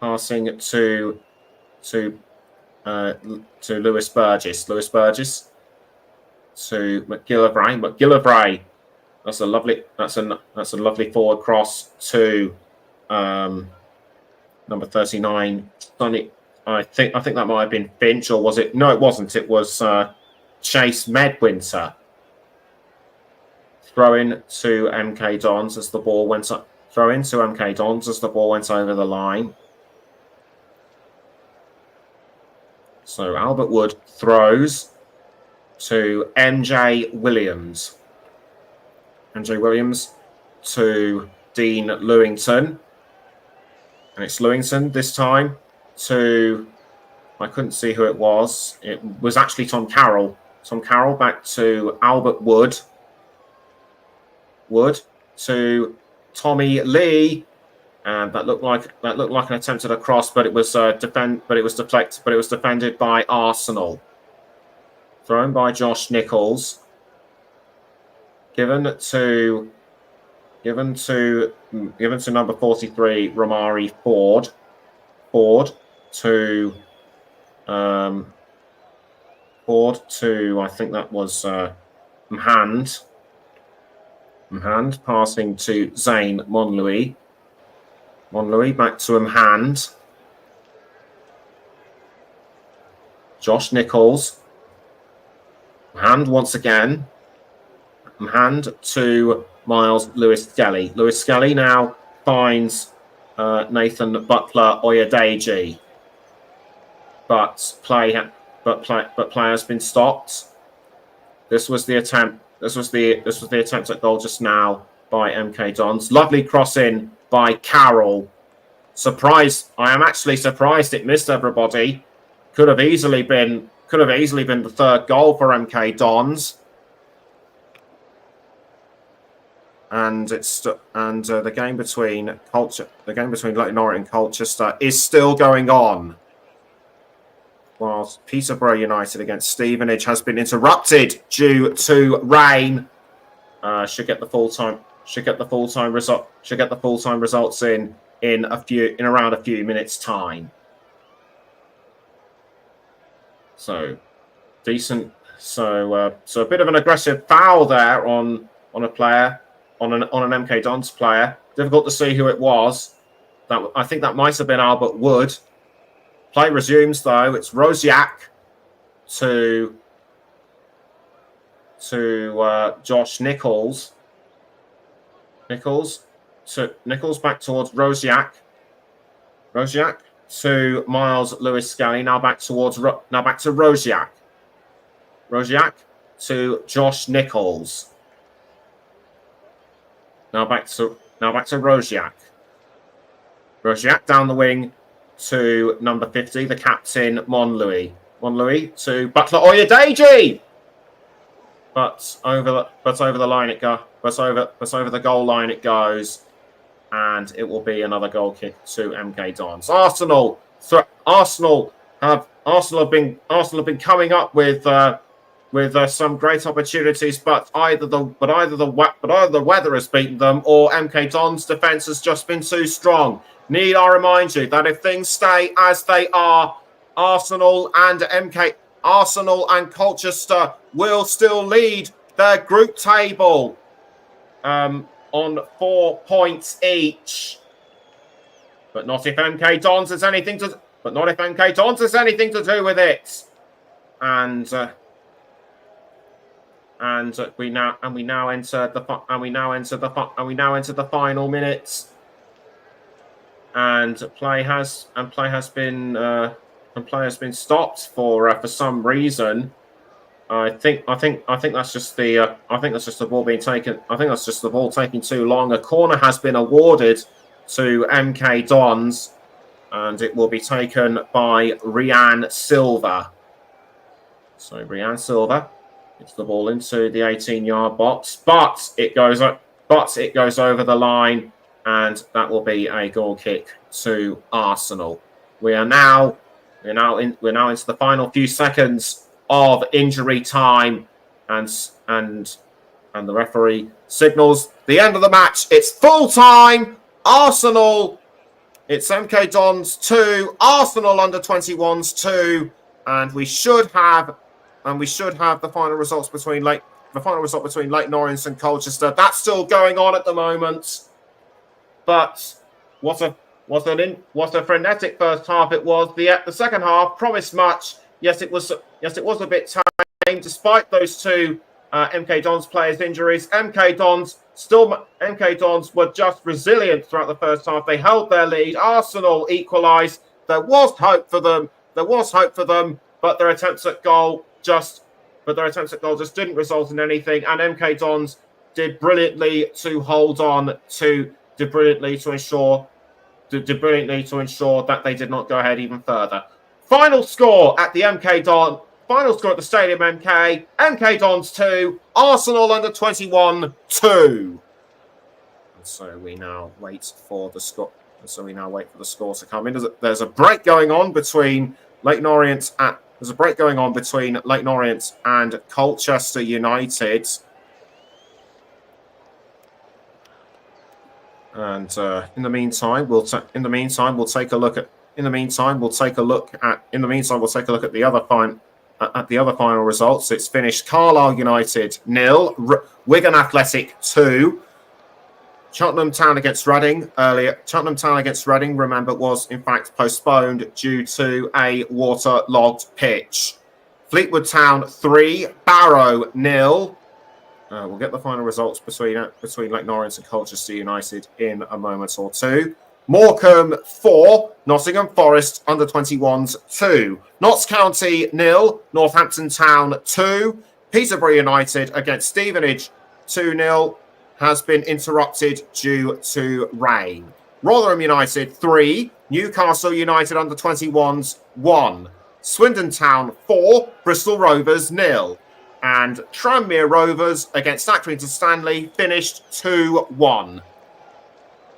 passing to Lewis Burgess. Lewis Burgess to McGillivray. McGillivray. That's a lovely forward cross to number 39. I think that might have been Finch, or was it? No, it wasn't. It was Chase Medwinter. Throw in to MK Dons as the ball went up. Throw into MK Dons as the ball went over the line. So Albert Wood throws to MJ Williams. MJ Williams to Dean Lewington. And it's Lewington this time to... I couldn't see who it was. It was actually Tom Carroll. Tom Carroll back to Albert Wood. Wood to Tommy Lee, and that looked like an attempt at a cross, but it was defended by Arsenal. Thrown by Josh Nichols. Given to number 43, Romari Ford. Ford to I think that was Mhand. Mhand passing to Zane Monlouis. Monlouis back to Mhand. Josh Nichols. Mhand once again. Mhand to Miles Lewis Skelly. Lewis Skelly now finds Nathan Butler Oyedeji. But play has been stopped. This was the attempt at goal just now by MK Dons. Lovely cross in by Carroll. I am actually surprised it missed everybody. Could have easily been the third goal for MK Dons. And the game between Leyton Orient and Colchester is still going on. Whilst Peterborough United against Stevenage has been interrupted due to rain. Should get the full time results in in around a few minutes' time. So decent. So a bit of an aggressive foul there on a player, on an MK Dons player. Difficult to see who it was. I think that might have been Albert Wood. Play resumes though. It's Rosiak to Josh Nichols. Nichols back towards Rosiak. Rosiak to Miles Lewis Skelly. Now back to Rosiak. Rosiak to Josh Nichols. Now back to Rosiak. Rosiak down the wing to number 50, the captain Monlouis. Monlouis to Butler Oyedeji. But over the line it goes. But over the goal line it goes, and it will be another goal kick to MK Dons. Arsenal have been coming up with some great opportunities, but either the weather has beaten them, or MK Dons' defence has just been too strong. Need I remind you that if things stay as they are, Arsenal and Colchester will still lead their group table on 4 points each. But not if MK Dons has anything to do with it. And we now enter the final minutes. And play has been stopped for some reason. I think that's just the ball being taken. I think that's just the ball taking too long. A corner has been awarded to MK Dons, and it will be taken by Rian Silva. So Rian Silva gets the ball into the 18-yard box, but it goes over the line, and that will be a goal kick to Arsenal. We're now into the final few seconds of injury time, and the referee signals the end of the match. It's full time. Arsenal. It's MK Dons 2, Arsenal under-21s 2, and we should have the final result between Lake Norris and Colchester. That's still going on at the moment. But what a frenetic first half it was. The second half promised much. Yes, it was a bit tame despite those two MK Dons players' injuries. MK Dons were just resilient throughout the first half. They held their lead. Arsenal equalised. There was hope for them. But their attempts at goal just didn't result in anything. And MK Dons did brilliantly to ensure that they did not go ahead even further. Final score at the Stadium MK. MK Dons 2, Arsenal under-21 2. So we now wait for the score. To come in. There's a break going on between Lake Norient and Colchester United. And in the meantime, we'll take a look at the other final results. It's finished Carlisle United 0, Wigan Athletic 2. Cheltenham Town against Reading earlier. Cheltenham Town against Reading, remember, was in fact postponed due to a waterlogged pitch. Fleetwood Town 3, Barrow 0. We'll get the final results between Lake Norris and Colchester United in a moment or two. Morecambe 4, Nottingham Forest under-21s 2. Notts County 0, Northampton Town 2. Peterborough United against Stevenage 2-0 has been interrupted due to rain. Rotherham United 3, Newcastle United under-21s 1. Swindon Town 4, Bristol Rovers 0. And Tranmere Rovers against Accrington Stanley finished 2-1.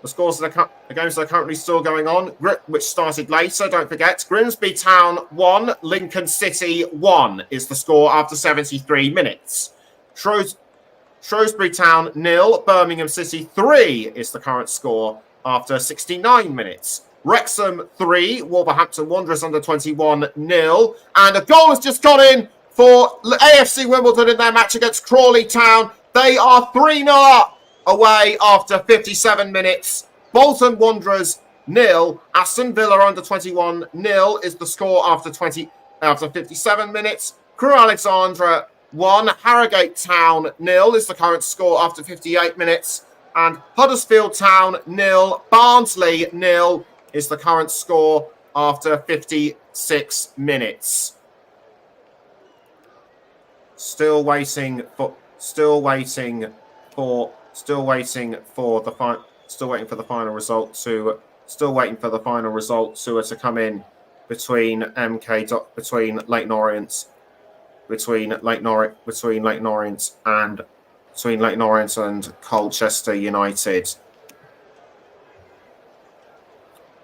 The scores of the games that are currently still going on, which started later, don't forget. Grimsby Town 1, Lincoln City 1 is the score after 73 minutes. Shrewsbury Town 0, Birmingham City 3 is the current score after 69 minutes. Wrexham 3, Wolverhampton Wanderers under 21 0. And a goal has just gone in for AFC Wimbledon in their match against Crawley Town. They are 3-0 up away after 57 minutes. Bolton Wanderers 0. Aston Villa under 21 0 is the score after 57 minutes. Crewe Alexandra 1. Harrogate Town 0 is the current score after 58 minutes. And Huddersfield Town 0. Barnsley 0 is the current score after 56 minutes. Still waiting for the final result to come in between Leyton Orient and Colchester United.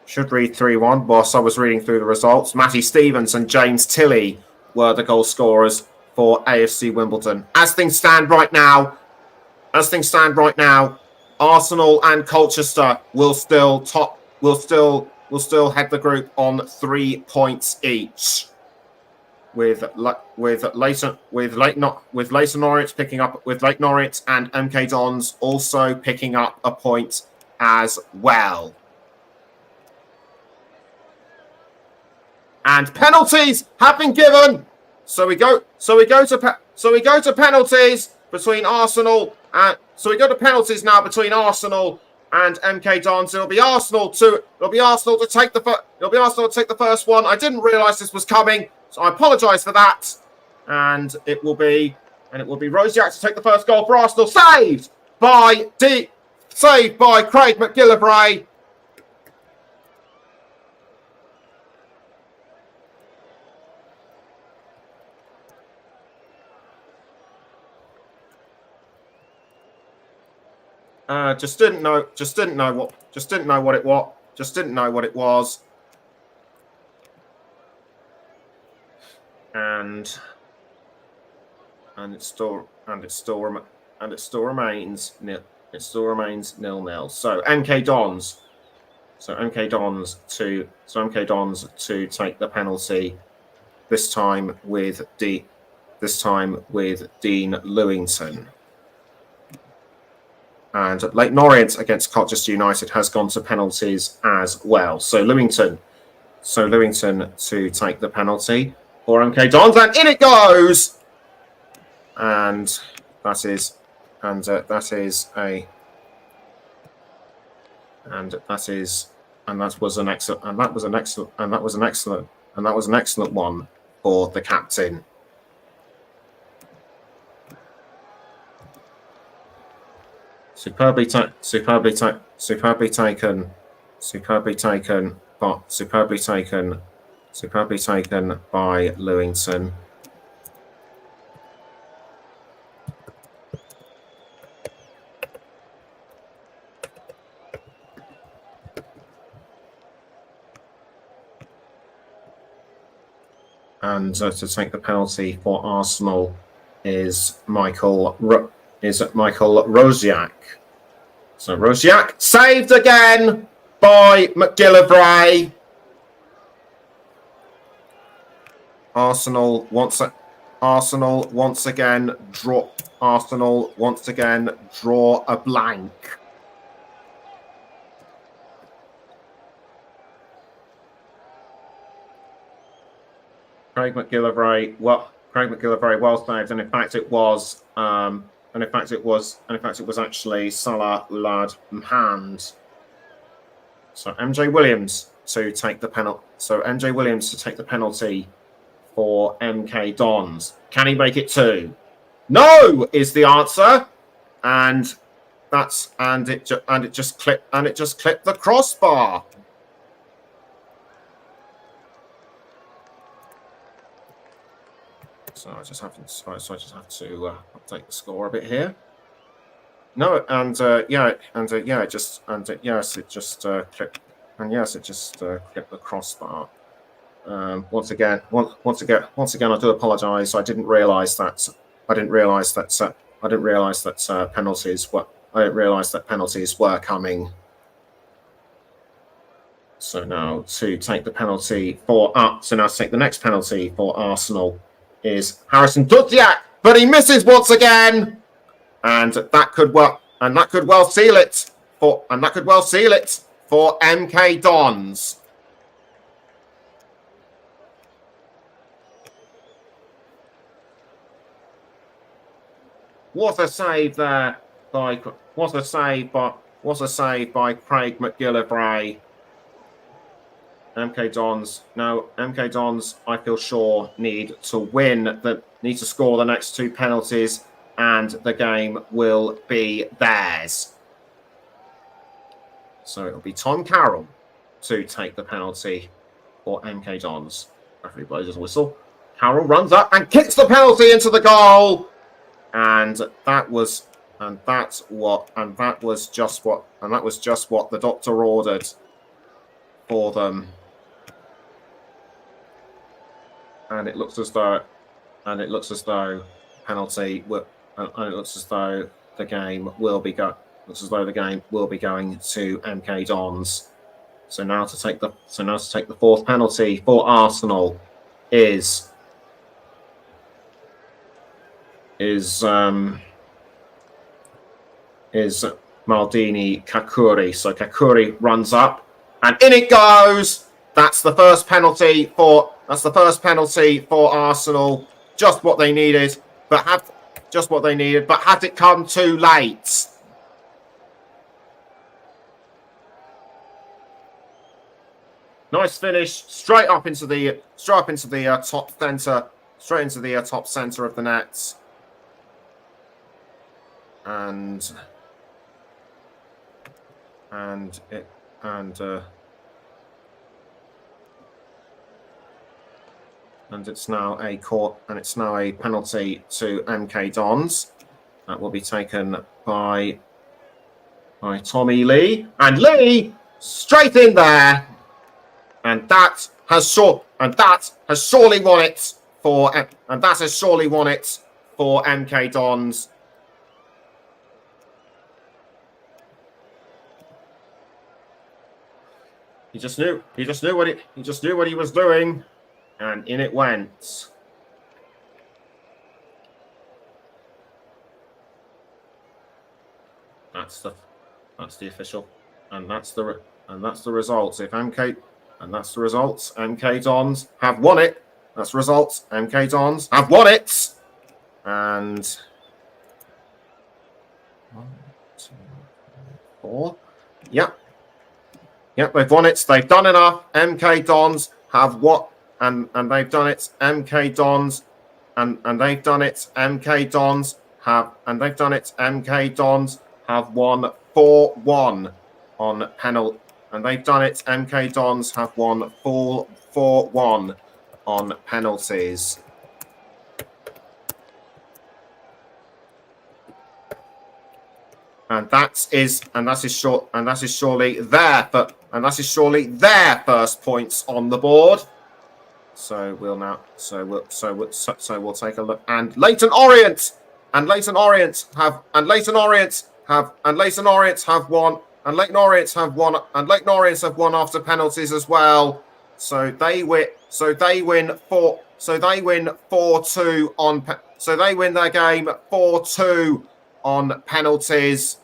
Should read 3-1 whilst I was reading through the results. Matty Stevens and James Tilley were the goal scorers for AFC Wimbledon. As things stand right now, Arsenal and Colchester will still head the group on 3 points each. With Leyton Orient and MK Dons also picking up a point as well. And penalties have been given. So we go to penalties between Arsenal and penalties now between Arsenal and MK Dons. It'll be Arsenal to take the first one. I didn't realise this was coming, so I apologise for that. And it will be Rosiak to take the first goal for Arsenal. Saved by Craig McGillivray. Just didn't know what it was. And it still remains 0-0. So MK Dons to take the penalty. This time with Dean Lewington. And Leyton Orient against Colchester United has gone to penalties as well. So Lewington to take the penalty for MK Dons, and in it goes. And that was an excellent one for the captain. Superbly taken by Lewington. And to take the penalty for Arsenal is Michael Rosiak. So Rosiak saved again by McGillivray. Arsenal once again draw a blank. Craig McGillivray well saved, and in fact it was actually Salah Ulad Mhand. So MJ Williams to take the penalty for MK Dons. Can he make it 2? No is the answer, and it just clipped the crossbar. So I just have to update the score a bit here. No, it just clipped the crossbar. Once again, I do apologise. I didn't realise that penalties were coming. So now to take the penalty for so now to take the next penalty for Arsenal is Harrison Dudziak, but he misses once again, and that could well seal it for MK Dons. What a save there by Craig McGillivray. MK Dons, I feel sure, need to score the next two penalties, and the game will be theirs. So it'll be Tom Carroll to take the penalty for MK Dons. Referee blows his whistle. Carroll runs up and kicks the penalty into the goal. And that was just what the doctor ordered for them. And it looks as though the game will be going to MK Dons. So now to take the fourth penalty for Arsenal is Maldini Kakuri. So Kakuri runs up and in it goes. That's the first penalty for Arsenal. Just what they needed, but had it come too late. Nice finish, straight up into the top center, straight into the top center of the net. And it's now a penalty to MK Dons. That will be taken by Tommy Lee, and Lee straight in there, and that has surely won it for MK Dons. He just knew what he was doing, and in it went. That's the official, and that's the results. MK Dons have won it. That's the results. MK Dons have won it, and 1, 2, 4. Yep. Yep, they've won it. They've done enough. MK Dons have what? And they've done it. MK Dons and they've done it. MK Dons have won 4-1 on penalty. And they've done it. MK Dons have won 4-1 on penalties. And that is surely their first points on the board. So we'll take a look. And Leyton Orient have won after penalties as well. So they win 4-2 on. So they win their game 4-2 on penalties.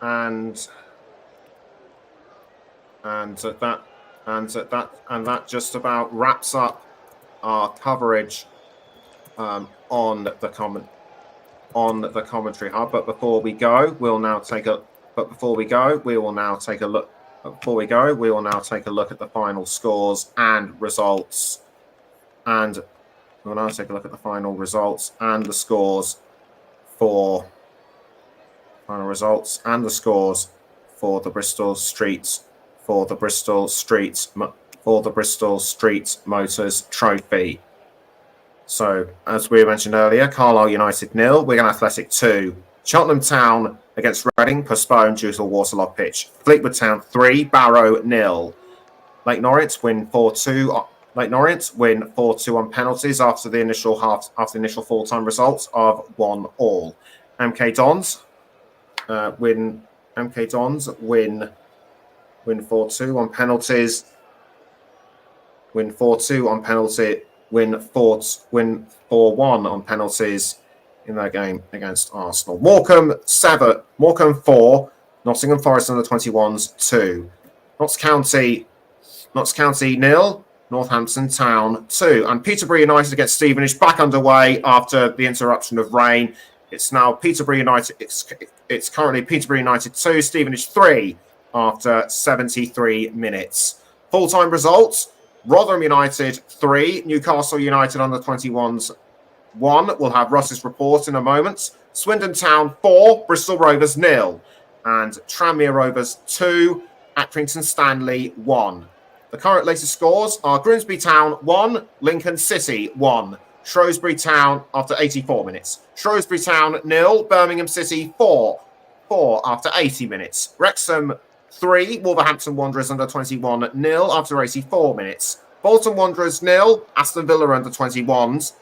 And that just about wraps up our coverage on the commentary hub. But before we go, we will now take a look at the final scores and results. And we'll now take a look at the final results and the scores for the Bristol Street Motors Trophy. So, as we mentioned earlier, Carlisle United 0, Wigan Athletic 2, Cheltenham Town against Reading postponed due to a waterlogged pitch. Fleetwood Town 3, Barrow 0. Leyton Orient win 4-2 Leyton Orient win 4-2 on penalties after the initial full-time result of 1-1. MK Dons win 4-2 on penalties. Win 4-2 on penalty. Win 4-1 on penalties in their game against Arsenal. Morecambe 4. Nottingham Forest under 21s 2. Notts County 0. Northampton Town 2. And Peterborough United against Stevenage back underway after the interruption of rain. It's now Peterborough United. It's currently Peterborough United 2, Stevenage 3 after 73 minutes. Full-time results: Rotherham United 3, Newcastle United under 21s 1. We'll have Russ's report in a moment. Swindon Town 4, Bristol Rovers 0, and Tranmere Rovers 2, Accrington Stanley 1. The current latest scores are Grimsby Town 1, Lincoln City 1, Shrewsbury Town after 84 minutes. Shrewsbury Town 0, Birmingham City 4 after 80 minutes. Wrexham 3, Wolverhampton Wanderers under 21 0 after 84 minutes. Bolton Wanderers 0, Aston Villa under 21s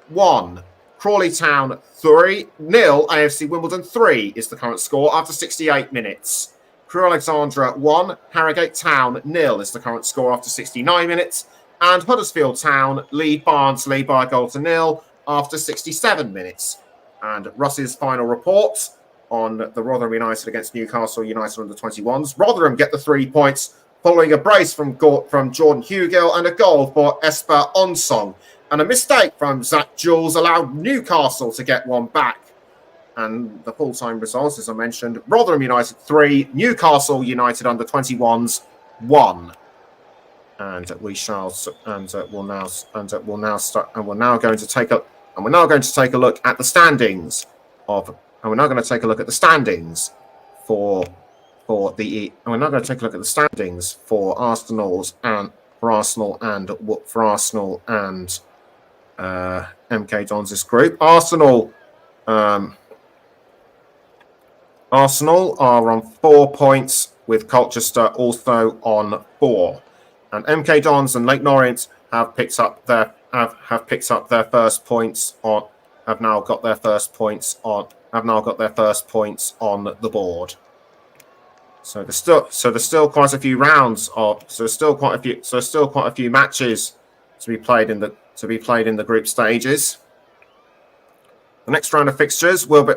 1. Crawley Town 3 0, AFC Wimbledon 3 is the current score after 68 minutes. Crewe Alexandra 1, Harrogate Town 0 is the current score after 69 minutes. And Huddersfield Town lead Barnsley by a goal to 0 after 67 minutes. And Russ's final report on the Rotherham United against Newcastle United under 21s. Rotherham get the 3 points following a brace from Jordan Hugill and a goal for Esper Onsong. And a mistake from Zach Jules allowed Newcastle to get one back. And the full-time results, as I mentioned, Rotherham United 3, Newcastle United under 21s 1. And we're now going to take a look at the standings for Arsenal and MK Dons' group. Arsenal are on 4 points, with Colchester also on 4. And MK Dons and Leyton Orient have now got their first points on the board. So there's still quite a few matches to be played in the group stages. The next round of fixtures will be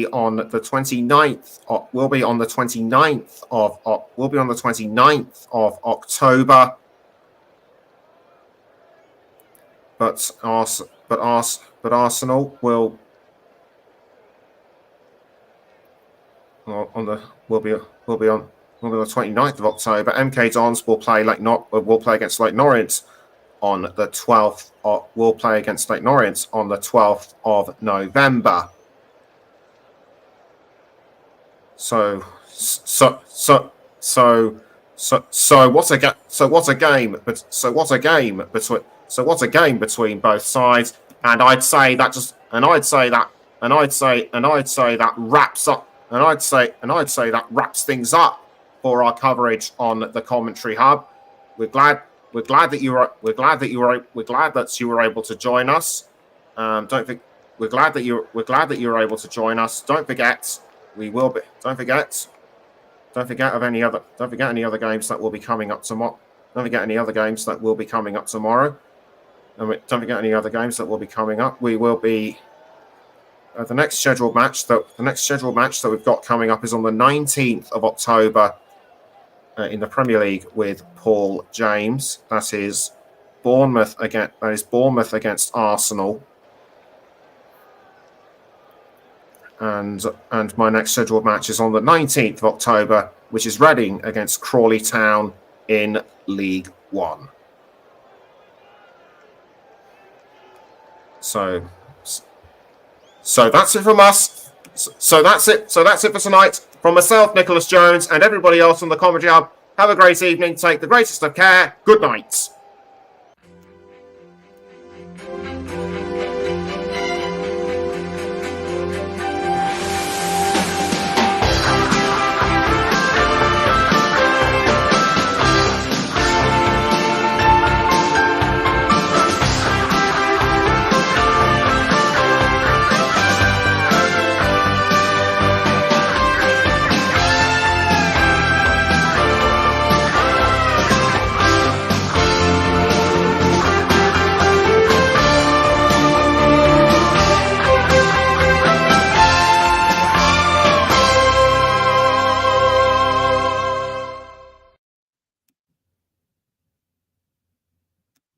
on the 29th of October. But Arsenal will be on the 29th of October. MK Dons will play against Leyton Orient on the 12th. Will play against Leyton Orient on the 12th of November. So what a game between both sides. And I'd say that wraps things up for our coverage on the commentary hub. We're glad that you were able to join us. We're glad that you were able to join us. Don't forget any other games that will be coming up tomorrow. Don't forget any other games that will be coming up tomorrow. And don't forget any other games that will be coming up. We will be the next scheduled match that we've got coming up is on the 19th of October in the Premier League with Paul James. That is Bournemouth against Arsenal. And my next scheduled match is on the 19th of October, which is Reading against Crawley Town in League One. So that's it from us. So that's it for tonight. From myself, Nicholas Jones, and everybody else on the Comedy Hub. Have a great evening. Take the greatest of care. Good night.